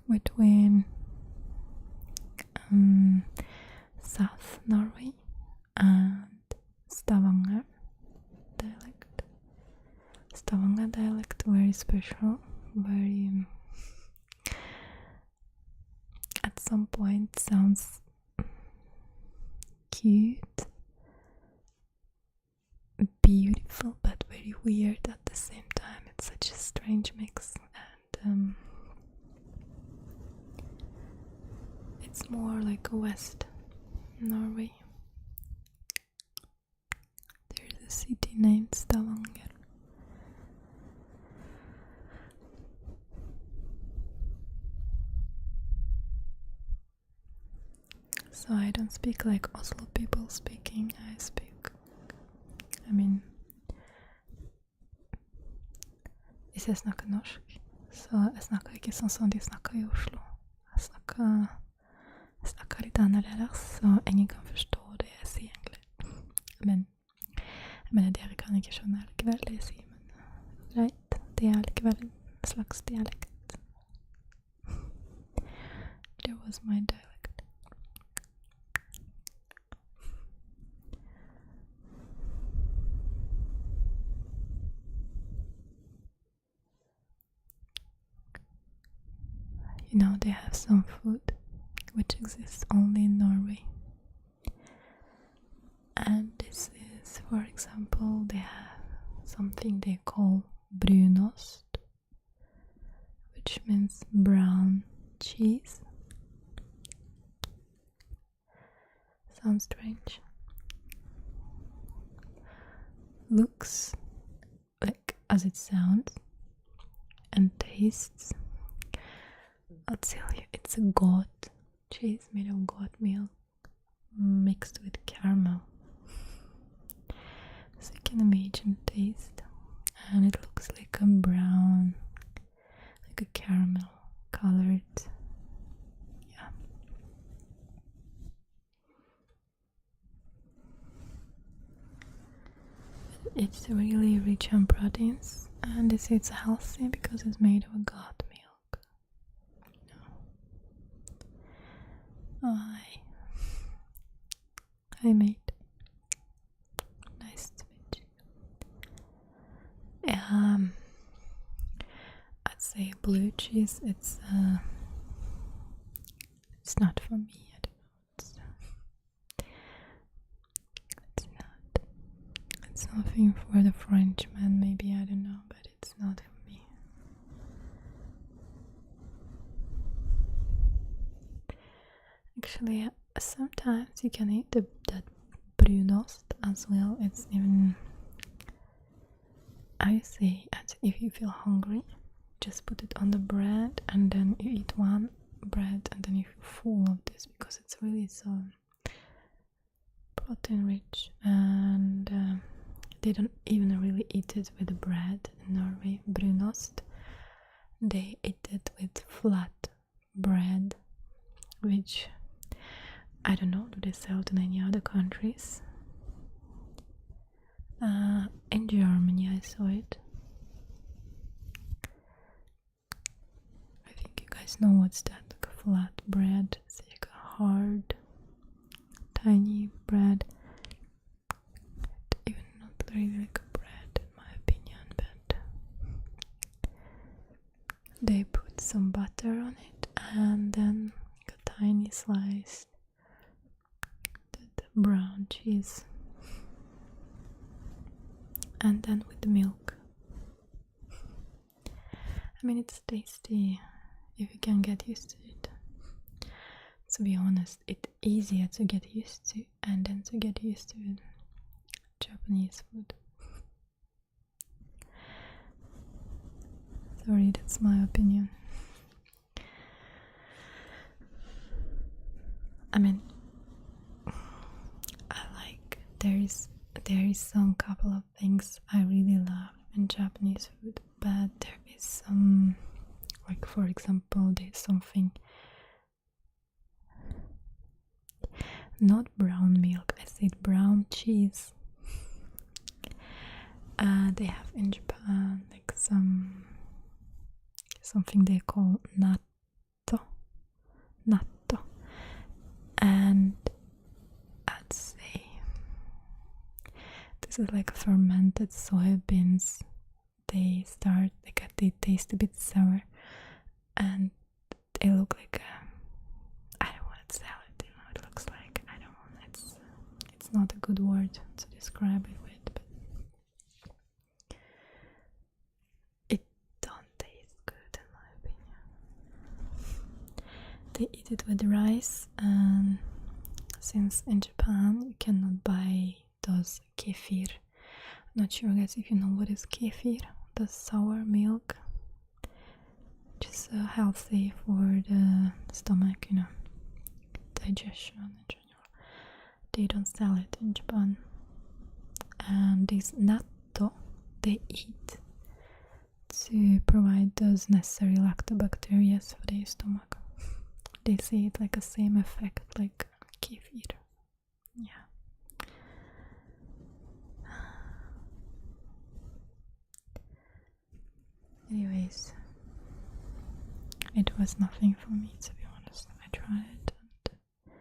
between South Norway and Stavanger dialect. Stavanger dialect very special, very some point sounds cute, beautiful, but very weird at the same time. It's such a strange mix, and it's more like a West Norway. There's a city named Stavanger. So I don't speak like Oslo people speaking. Hvis jeg snakker norsk, så jeg snakker ikke sånn som de snakker i Oslo. Jeg snakker litt annerledes, så ingen kan forstå det jeg sier egentlig. Men jeg mener, dere kan ikke skjønne likevel det jeg sier, men greit, det er likevel en slags dialekt. There was my dialect. You know, they have some food which exists only in Norway. And this is, for example, they have something they call brunost, which means brown cheese. Sounds strange. Looks like as it sounds and tastes. I'll tell you, it's a goat cheese made of goat milk mixed with caramel. So you can imagine the taste, and it looks like a brown, like a caramel colored, yeah. It's really rich on proteins, and they say it's healthy because it's made of goat milk. Hi mate. Nice to meet you. I'd say blue cheese, it's not for me. I don't know. It's not. It's something for the Frenchman, maybe, I don't know, but it's not for me. Actually, sometimes you can eat that brunost as well. It's even, I say, if you feel hungry, just put it on the bread and then you eat one bread and then you feel full of this, because it's really so protein rich, and they don't even really eat it with the bread in Norway, brunost. They eat it with flat bread, which I don't know, do they sell it in any other countries? In Germany I saw it. I think you guys know what's that, like a flat bread. It's like a hard, tiny bread. Even not really like a bread in my opinion, but they put some butter on it and then like a tiny slice brown cheese, and then with the milk. I mean, it's tasty if you can get used to it. To be honest, it's easier to get used to and then to get used to Japanese food. Sorry, that's my opinion. I mean, there is some couple of things I really love in Japanese food, but there is some, like for example, there's something, not brown milk, I said brown cheese. They have in Japan like something they call natto, and I'd say this is like fermented soybeans. They taste a bit sour, and they look like I It's not a good word to describe it with, but it don't taste good in my opinion. They eat it with rice, and since in Japan you cannot buy those kefir. Not sure guys if you know what is kefir, the sour milk. Just healthy for the stomach, you know, digestion in general. They don't sell it in Japan. And this natto they eat to provide those necessary lactobacteria for their stomach. They say it's like the same effect like kefir. Yeah. Anyways, it was nothing for me, to be honest. I tried, and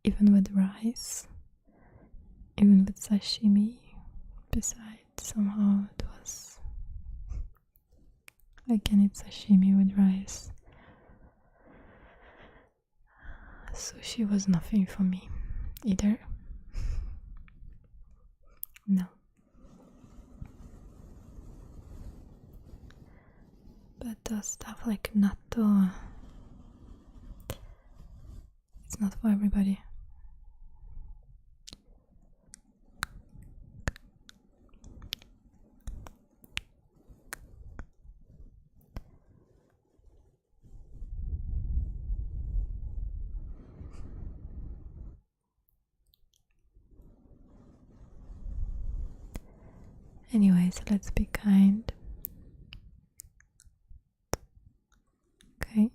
even with rice, even with sashimi, besides, somehow it was. I can eat sashimi with rice. Sushi was nothing for me either. No. But stuff like natto, it's not for everybody. Anyways, let's be kind. Okay.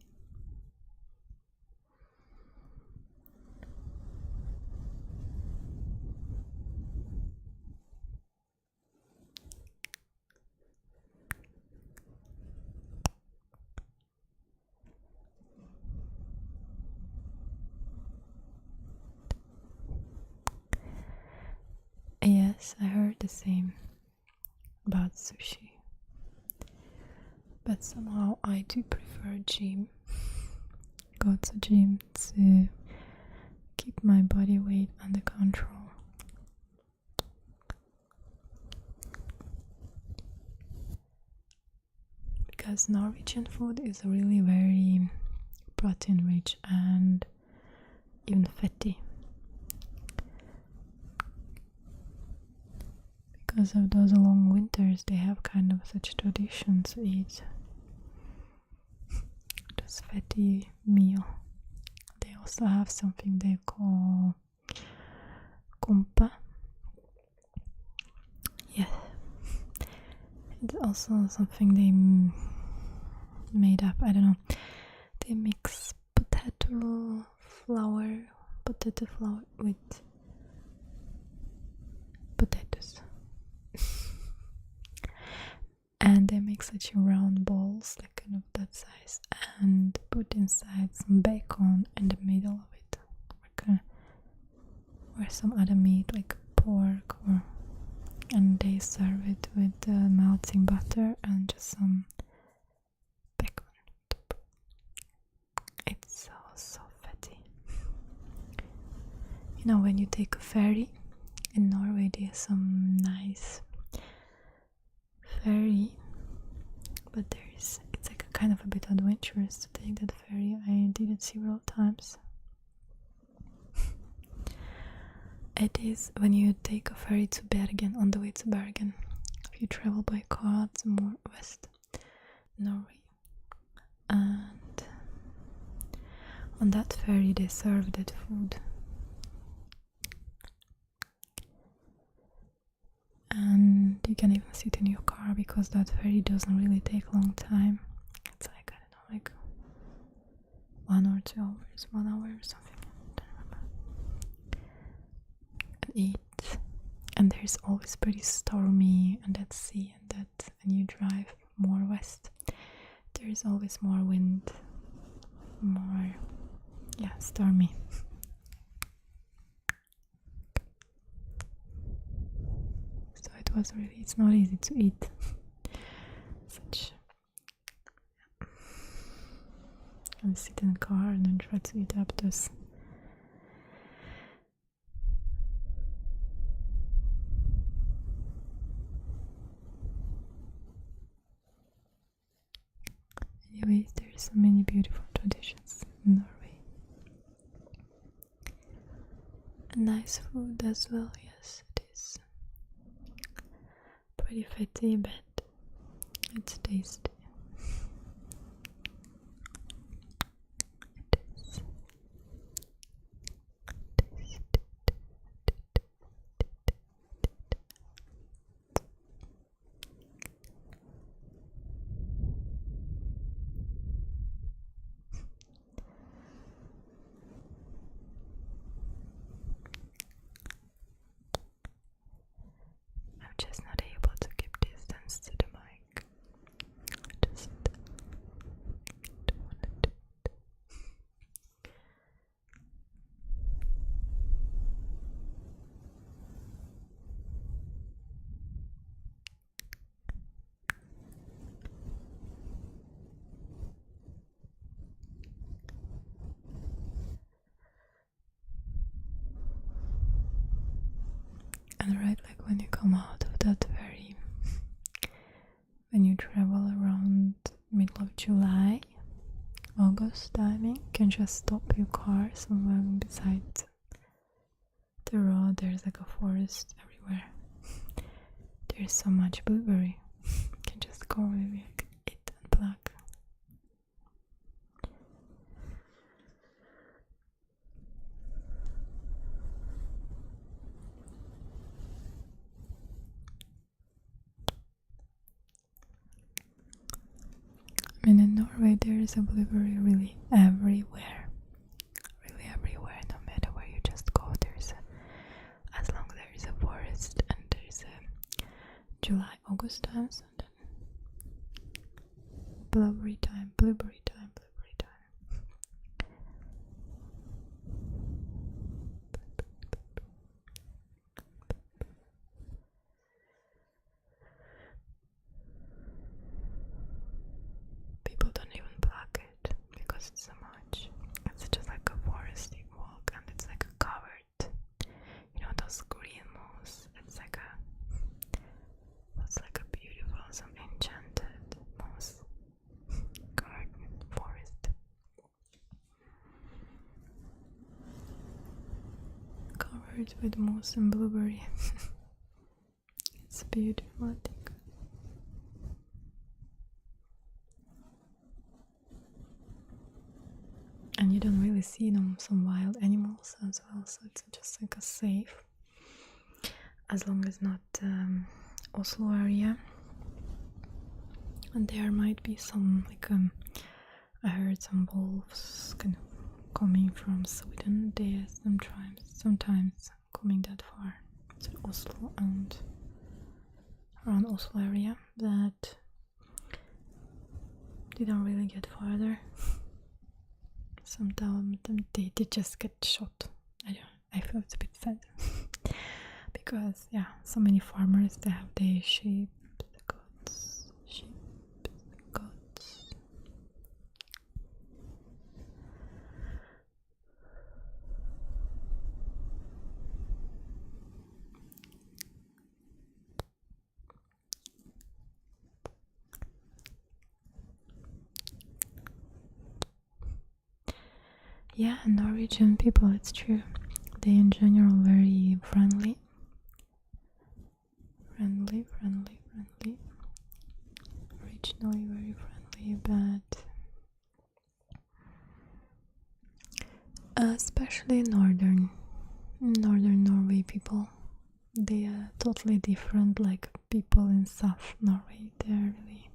Yes, I heard the same about sushi. But somehow I do prefer gym. Go to gym to keep my body weight under control. Because Norwegian food is really very protein rich and even fatty. Because of those long winters, they have kind of such tradition to eat this fatty meal. They also have something they call kumpa. Yeah, it's also something they made up. I don't know. They mix potato flour with potatoes. And they make such round balls, like kind of that size, and put inside some bacon in the middle of it, or some other meat like pork, and they serve it with melting butter and just some bacon on top. It's so fatty. You know, when you take a ferry in Norway, there's some nice ferry, but it's like a kind of a bit adventurous to take that ferry. I did it several times. It is when you take a ferry to Bergen, on the way to Bergen. If you travel by car to more west Norway, and on that ferry they serve that food. And you can even sit in your car because that ferry doesn't really take a long time. It's like, I don't know, like 1 or 2 hours, 1 hour or something. I don't remember. And eat. And there's always pretty stormy and that sea, and that when you drive more west, there is always more wind, more, yeah, stormy. It's not easy to eat such, and sit in the car and then try to eat up those Anyways, there's so many beautiful traditions in Norway. And nice food as well, yes, it is. Pretty fatty, but it's tasty. It is. I'm just not able to keep distance to the mic. I just don't want to do it. And right, like when you come out of that ferry, when you travel around middle of July, August timing, you can just stop your car somewhere beside the road. There's like a forest everywhere. There's so much blueberry. You can just go and like, eat and pluck. I mean, in Norway there is a blueberry really everywhere. Really everywhere, no matter where you just go, as long as there is a forest and there's a July, August times, and then blueberry time, blueberry time, blueberry time. People don't even pluck it because it's so much. It's just like a forest you walk and it's like a covered, you know, those green moss. It's like a beautiful, some enchanted moss garden forest. Covered with moss and blueberry. It's beautiful, I think. And you don't really see some wild animals as well, so it's just like a safe, as long as not Oslo area. And there might be some I heard some wolves kind of coming from Sweden. They are sometimes coming that far to Oslo and around Oslo area, but they don't really get farther. Sometimes they just get shot. I feel it's a bit sad because yeah, so many farmers, they have their sheep, the goats. Yeah, Norwegian people, it's true. They in general very friendly. Originally very friendly, but especially northern Norway people, they are totally different. Like people in South Norway, they are really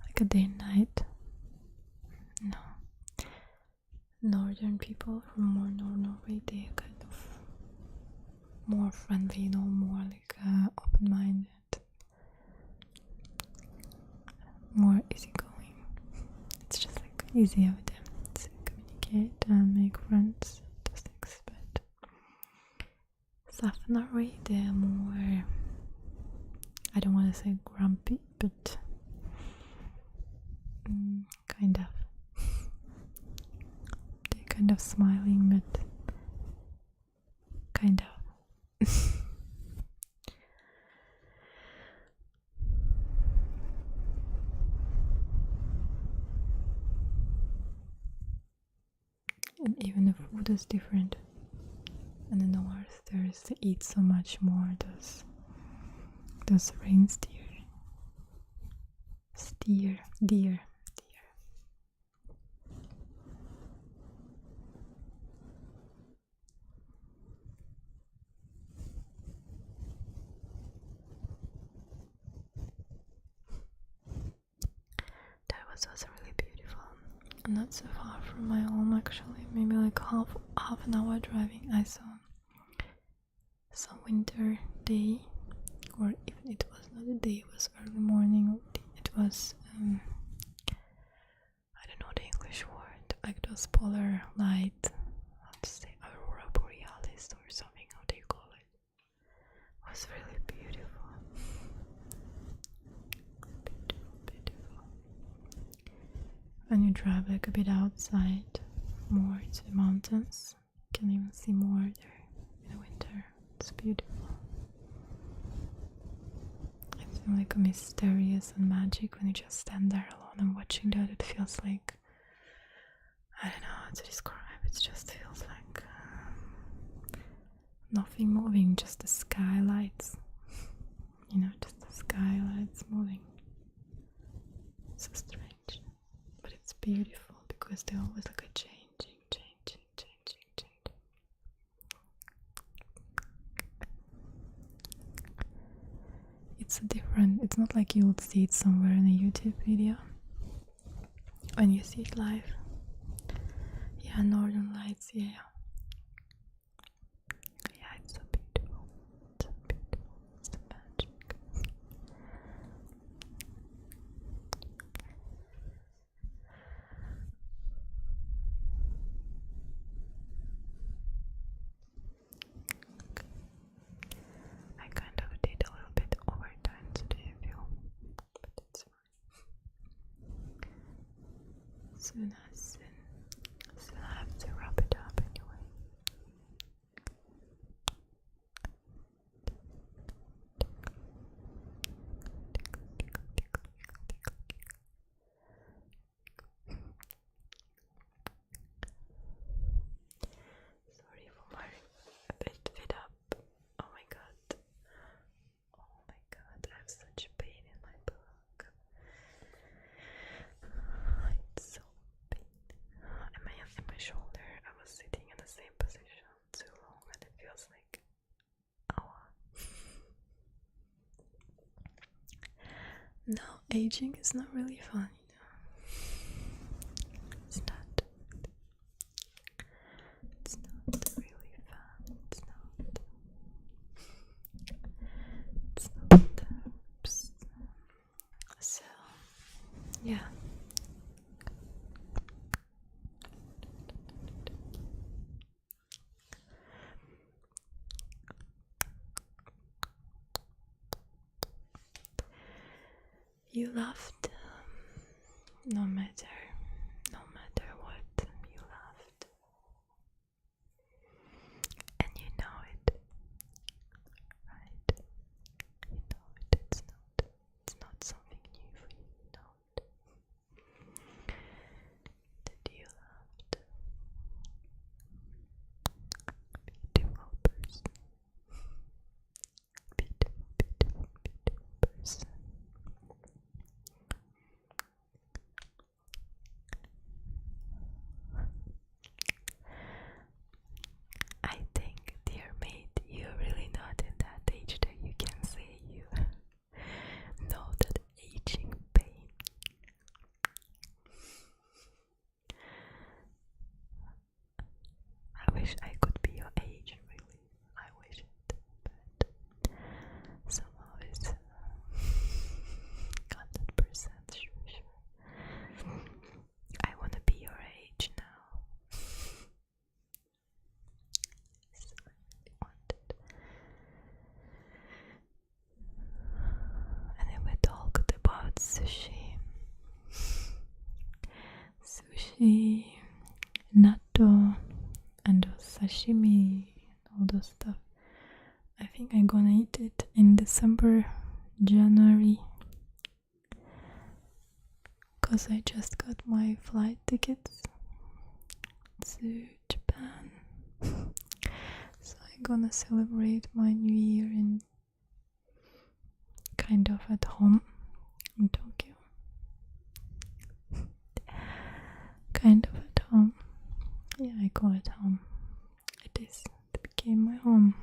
like a day and night. No. Northern people from more North Norway, they are kind of more friendly, you know, more like open-minded, more easygoing. It's just like easier with them to communicate and make friends, those things. But South Norway, they are more, I don't want to say grumpy, but kind of. Kind of smiling, but kind of. and even the food is different. In the north, they eat so much more those reindeer, deer. That was also really beautiful. Not so far from my home actually, maybe like half an hour driving. I saw some winter day, or even it was not a day, it was early morning. It was I don't know the English word, like those polar light, how to say, aurora borealis or something, how they call it. It was really beautiful. Beautiful. When you drive like a bit outside, more to the mountains, you can even see more there in the winter. It's beautiful. It's like a mysterious and magic when you just stand there alone and watching that. It feels like, I don't know how to describe, it just feels like nothing moving, just the skylights. You know, just the skylights moving. So strange. But it's beautiful because they're always like a changing. It's not like you would see it somewhere in a YouTube video when you see it live. Yeah, Northern Lights, yeah, it's so beautiful. It's so beautiful. It's the magic. I kind of did a little bit overtime today, I feel, but it's fine. Soon I have to wrap it up anyway. Sorry for my a bit fit up. Oh my god, I have such pain in my back. It's so pain. And my shoulder, I was sitting in the same position too long and it feels like, no, aging is not really fun, you know. It's not really fun. It's not. So, yeah. You loved, no matter what, you loved, and you know it, right? You know it. It's not something new for you. You know it. That you loved beautiful person, beautiful person. I think, dear mate, you're really not in that age that you can say you know that aging pain. I wish I could be your age, really. I wish it, but somehow it's 100% sure. I want to be your age now. So I really want it. And then we talked about sushi, natto, and those sashimi, and all those stuff. I think I'm gonna eat it in December, January, because I just got my flight tickets. to Japan. So I'm gonna celebrate my new year in kind of at home in Tokyo. Kind of at home. Yeah, I call it home. It is. It became my home.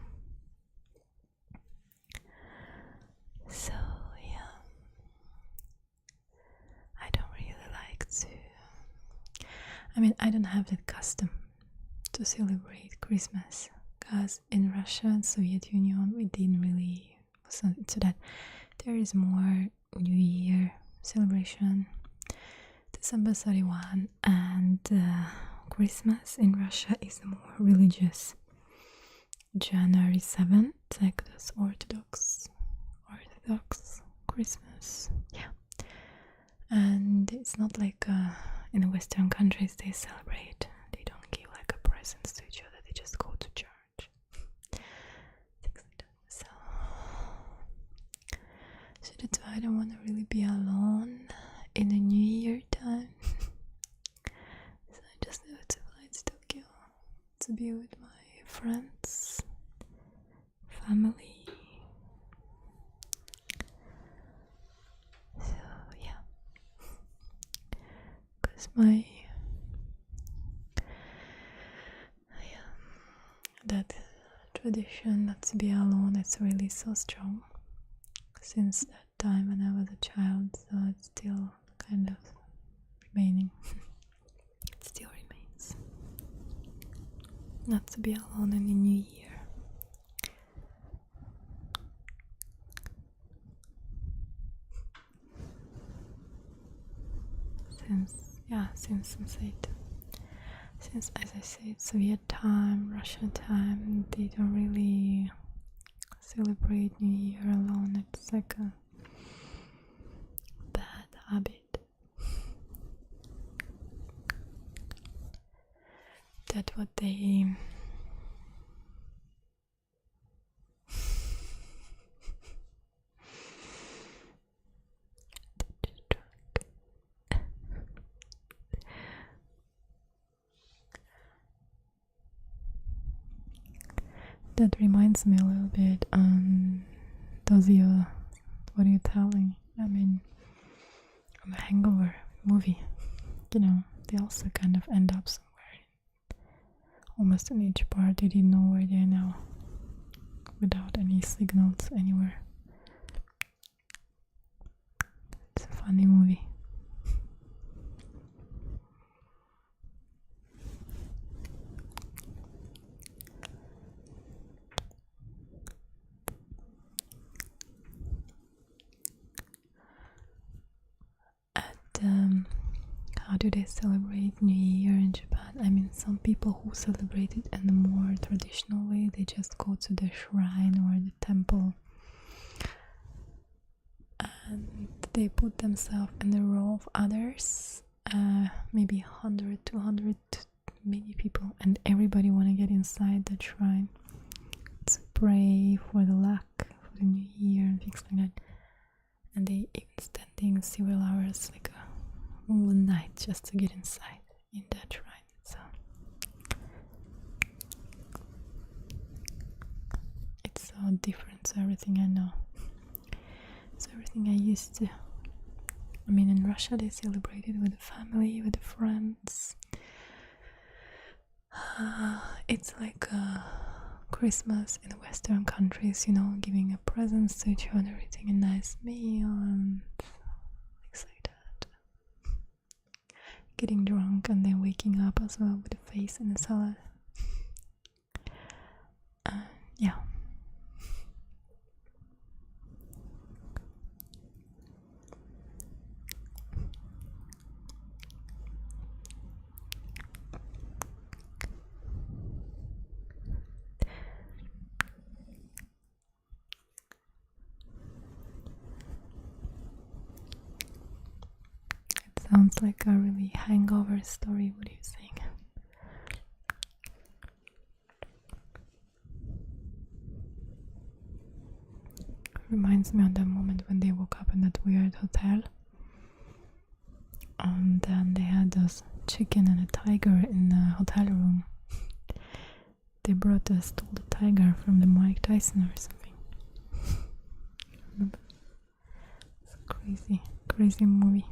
So yeah, I don't really like to. I mean, I don't have that custom to celebrate Christmas, because in Russia and Soviet Union we didn't really listen to that. There is more New Year celebration, December 31, and Christmas in Russia is more religious. January 7th, like this Orthodox Christmas. Yeah. And it's not like in the Western countries they celebrate. They don't give like a presents to each other. They just go to church. Things like that. So that's why I don't want to really be alone in the New Year time. So I just have to fly to Tokyo to be with my friends, family. So yeah, because that tradition not to be alone, it's really so strong since that time when I was a child, so it's still kind of remaining. It still remains not to be alone in the new year. Since as I said, Soviet time, Russian time, they don't really celebrate New Year alone. It's like a bad habit. That's what they That reminds me a little bit those of you, what are you telling? I mean, a Hangover movie, you know, they also kind of end up somewhere. Almost in each part you didn't know where they are now, without any signals anywhere. It's a funny movie. How do they celebrate New Year in Japan? I mean, some people who celebrate it in a more traditional way, they just go to the shrine or the temple and they put themselves in the row of others, maybe 100, 200, many people, and everybody want to get inside the shrine to pray for the luck for the new year and things like that. And they even standing several hours, like a one night, just to get inside in that shrine. So it's so different to everything I know. It's everything I used to. I mean, in Russia they celebrated with the family, with the friends. It's like Christmas in the Western countries, you know, giving a presents to each other, eating a nice meal and things like that. Getting drunk and then waking up as well with a face in a salad. Yeah. Sounds like a really hangover story. What do you think? Reminds me of the moment when they woke up in that weird hotel And then they had those chicken and a tiger in the hotel room. They brought us, stole the tiger from the Mike Tyson or something. It's a crazy, crazy movie.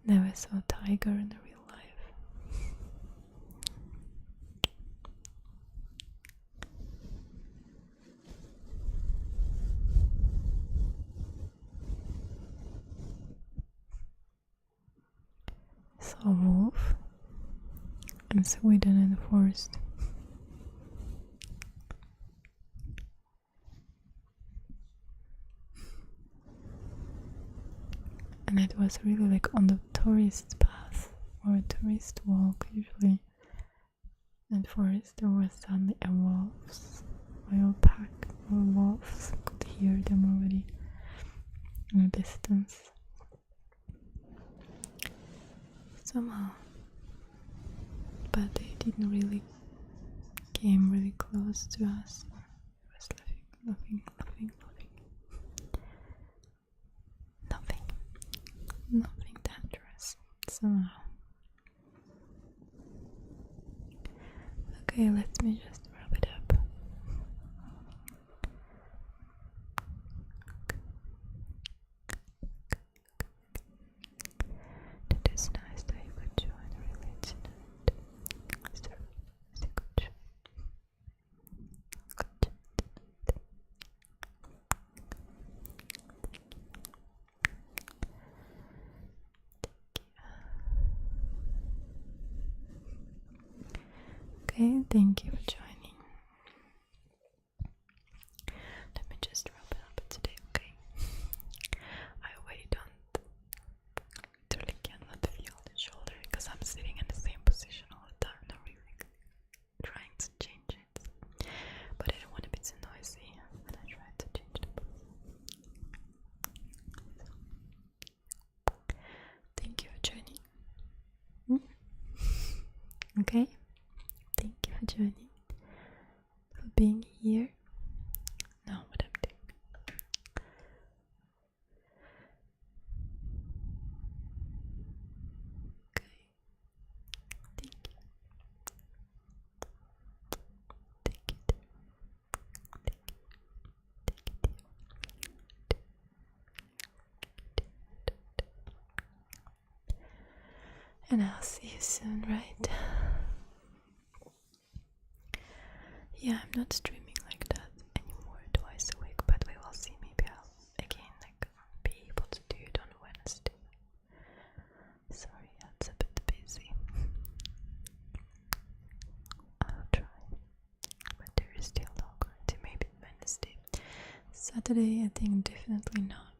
Never saw a tiger in the real life. Saw a wolf in Sweden in the forest. And it was really like on the tourist path or a tourist walk usually. And forest there was suddenly a wolves, a pack of wolves. I could hear them already in the distance. Somehow. But they didn't really came really close to us. It was nothing. Nothing dangerous somehow. Okay, let me just wrap it up. It is nice that you could join religion and serve as a good. Okay, thank you for joining. Let me just wrap it up today, okay? I already literally cannot feel the shoulder because I'm sitting in the same position all the time, not really trying to change it. But I don't want to be too noisy when I try to change the position. So, thank you for joining. Okay? Thank you for joining, for being here. Now what I'm doing. Okay. Thank you. And I'll see you soon, right? Yeah, I'm not streaming like that anymore twice a week, but we will see. Maybe I'll again be able to do it on Wednesday. Sorry, it's a bit busy. I'll try, but there is still no guarantee. Maybe Wednesday. Saturday, I think definitely not.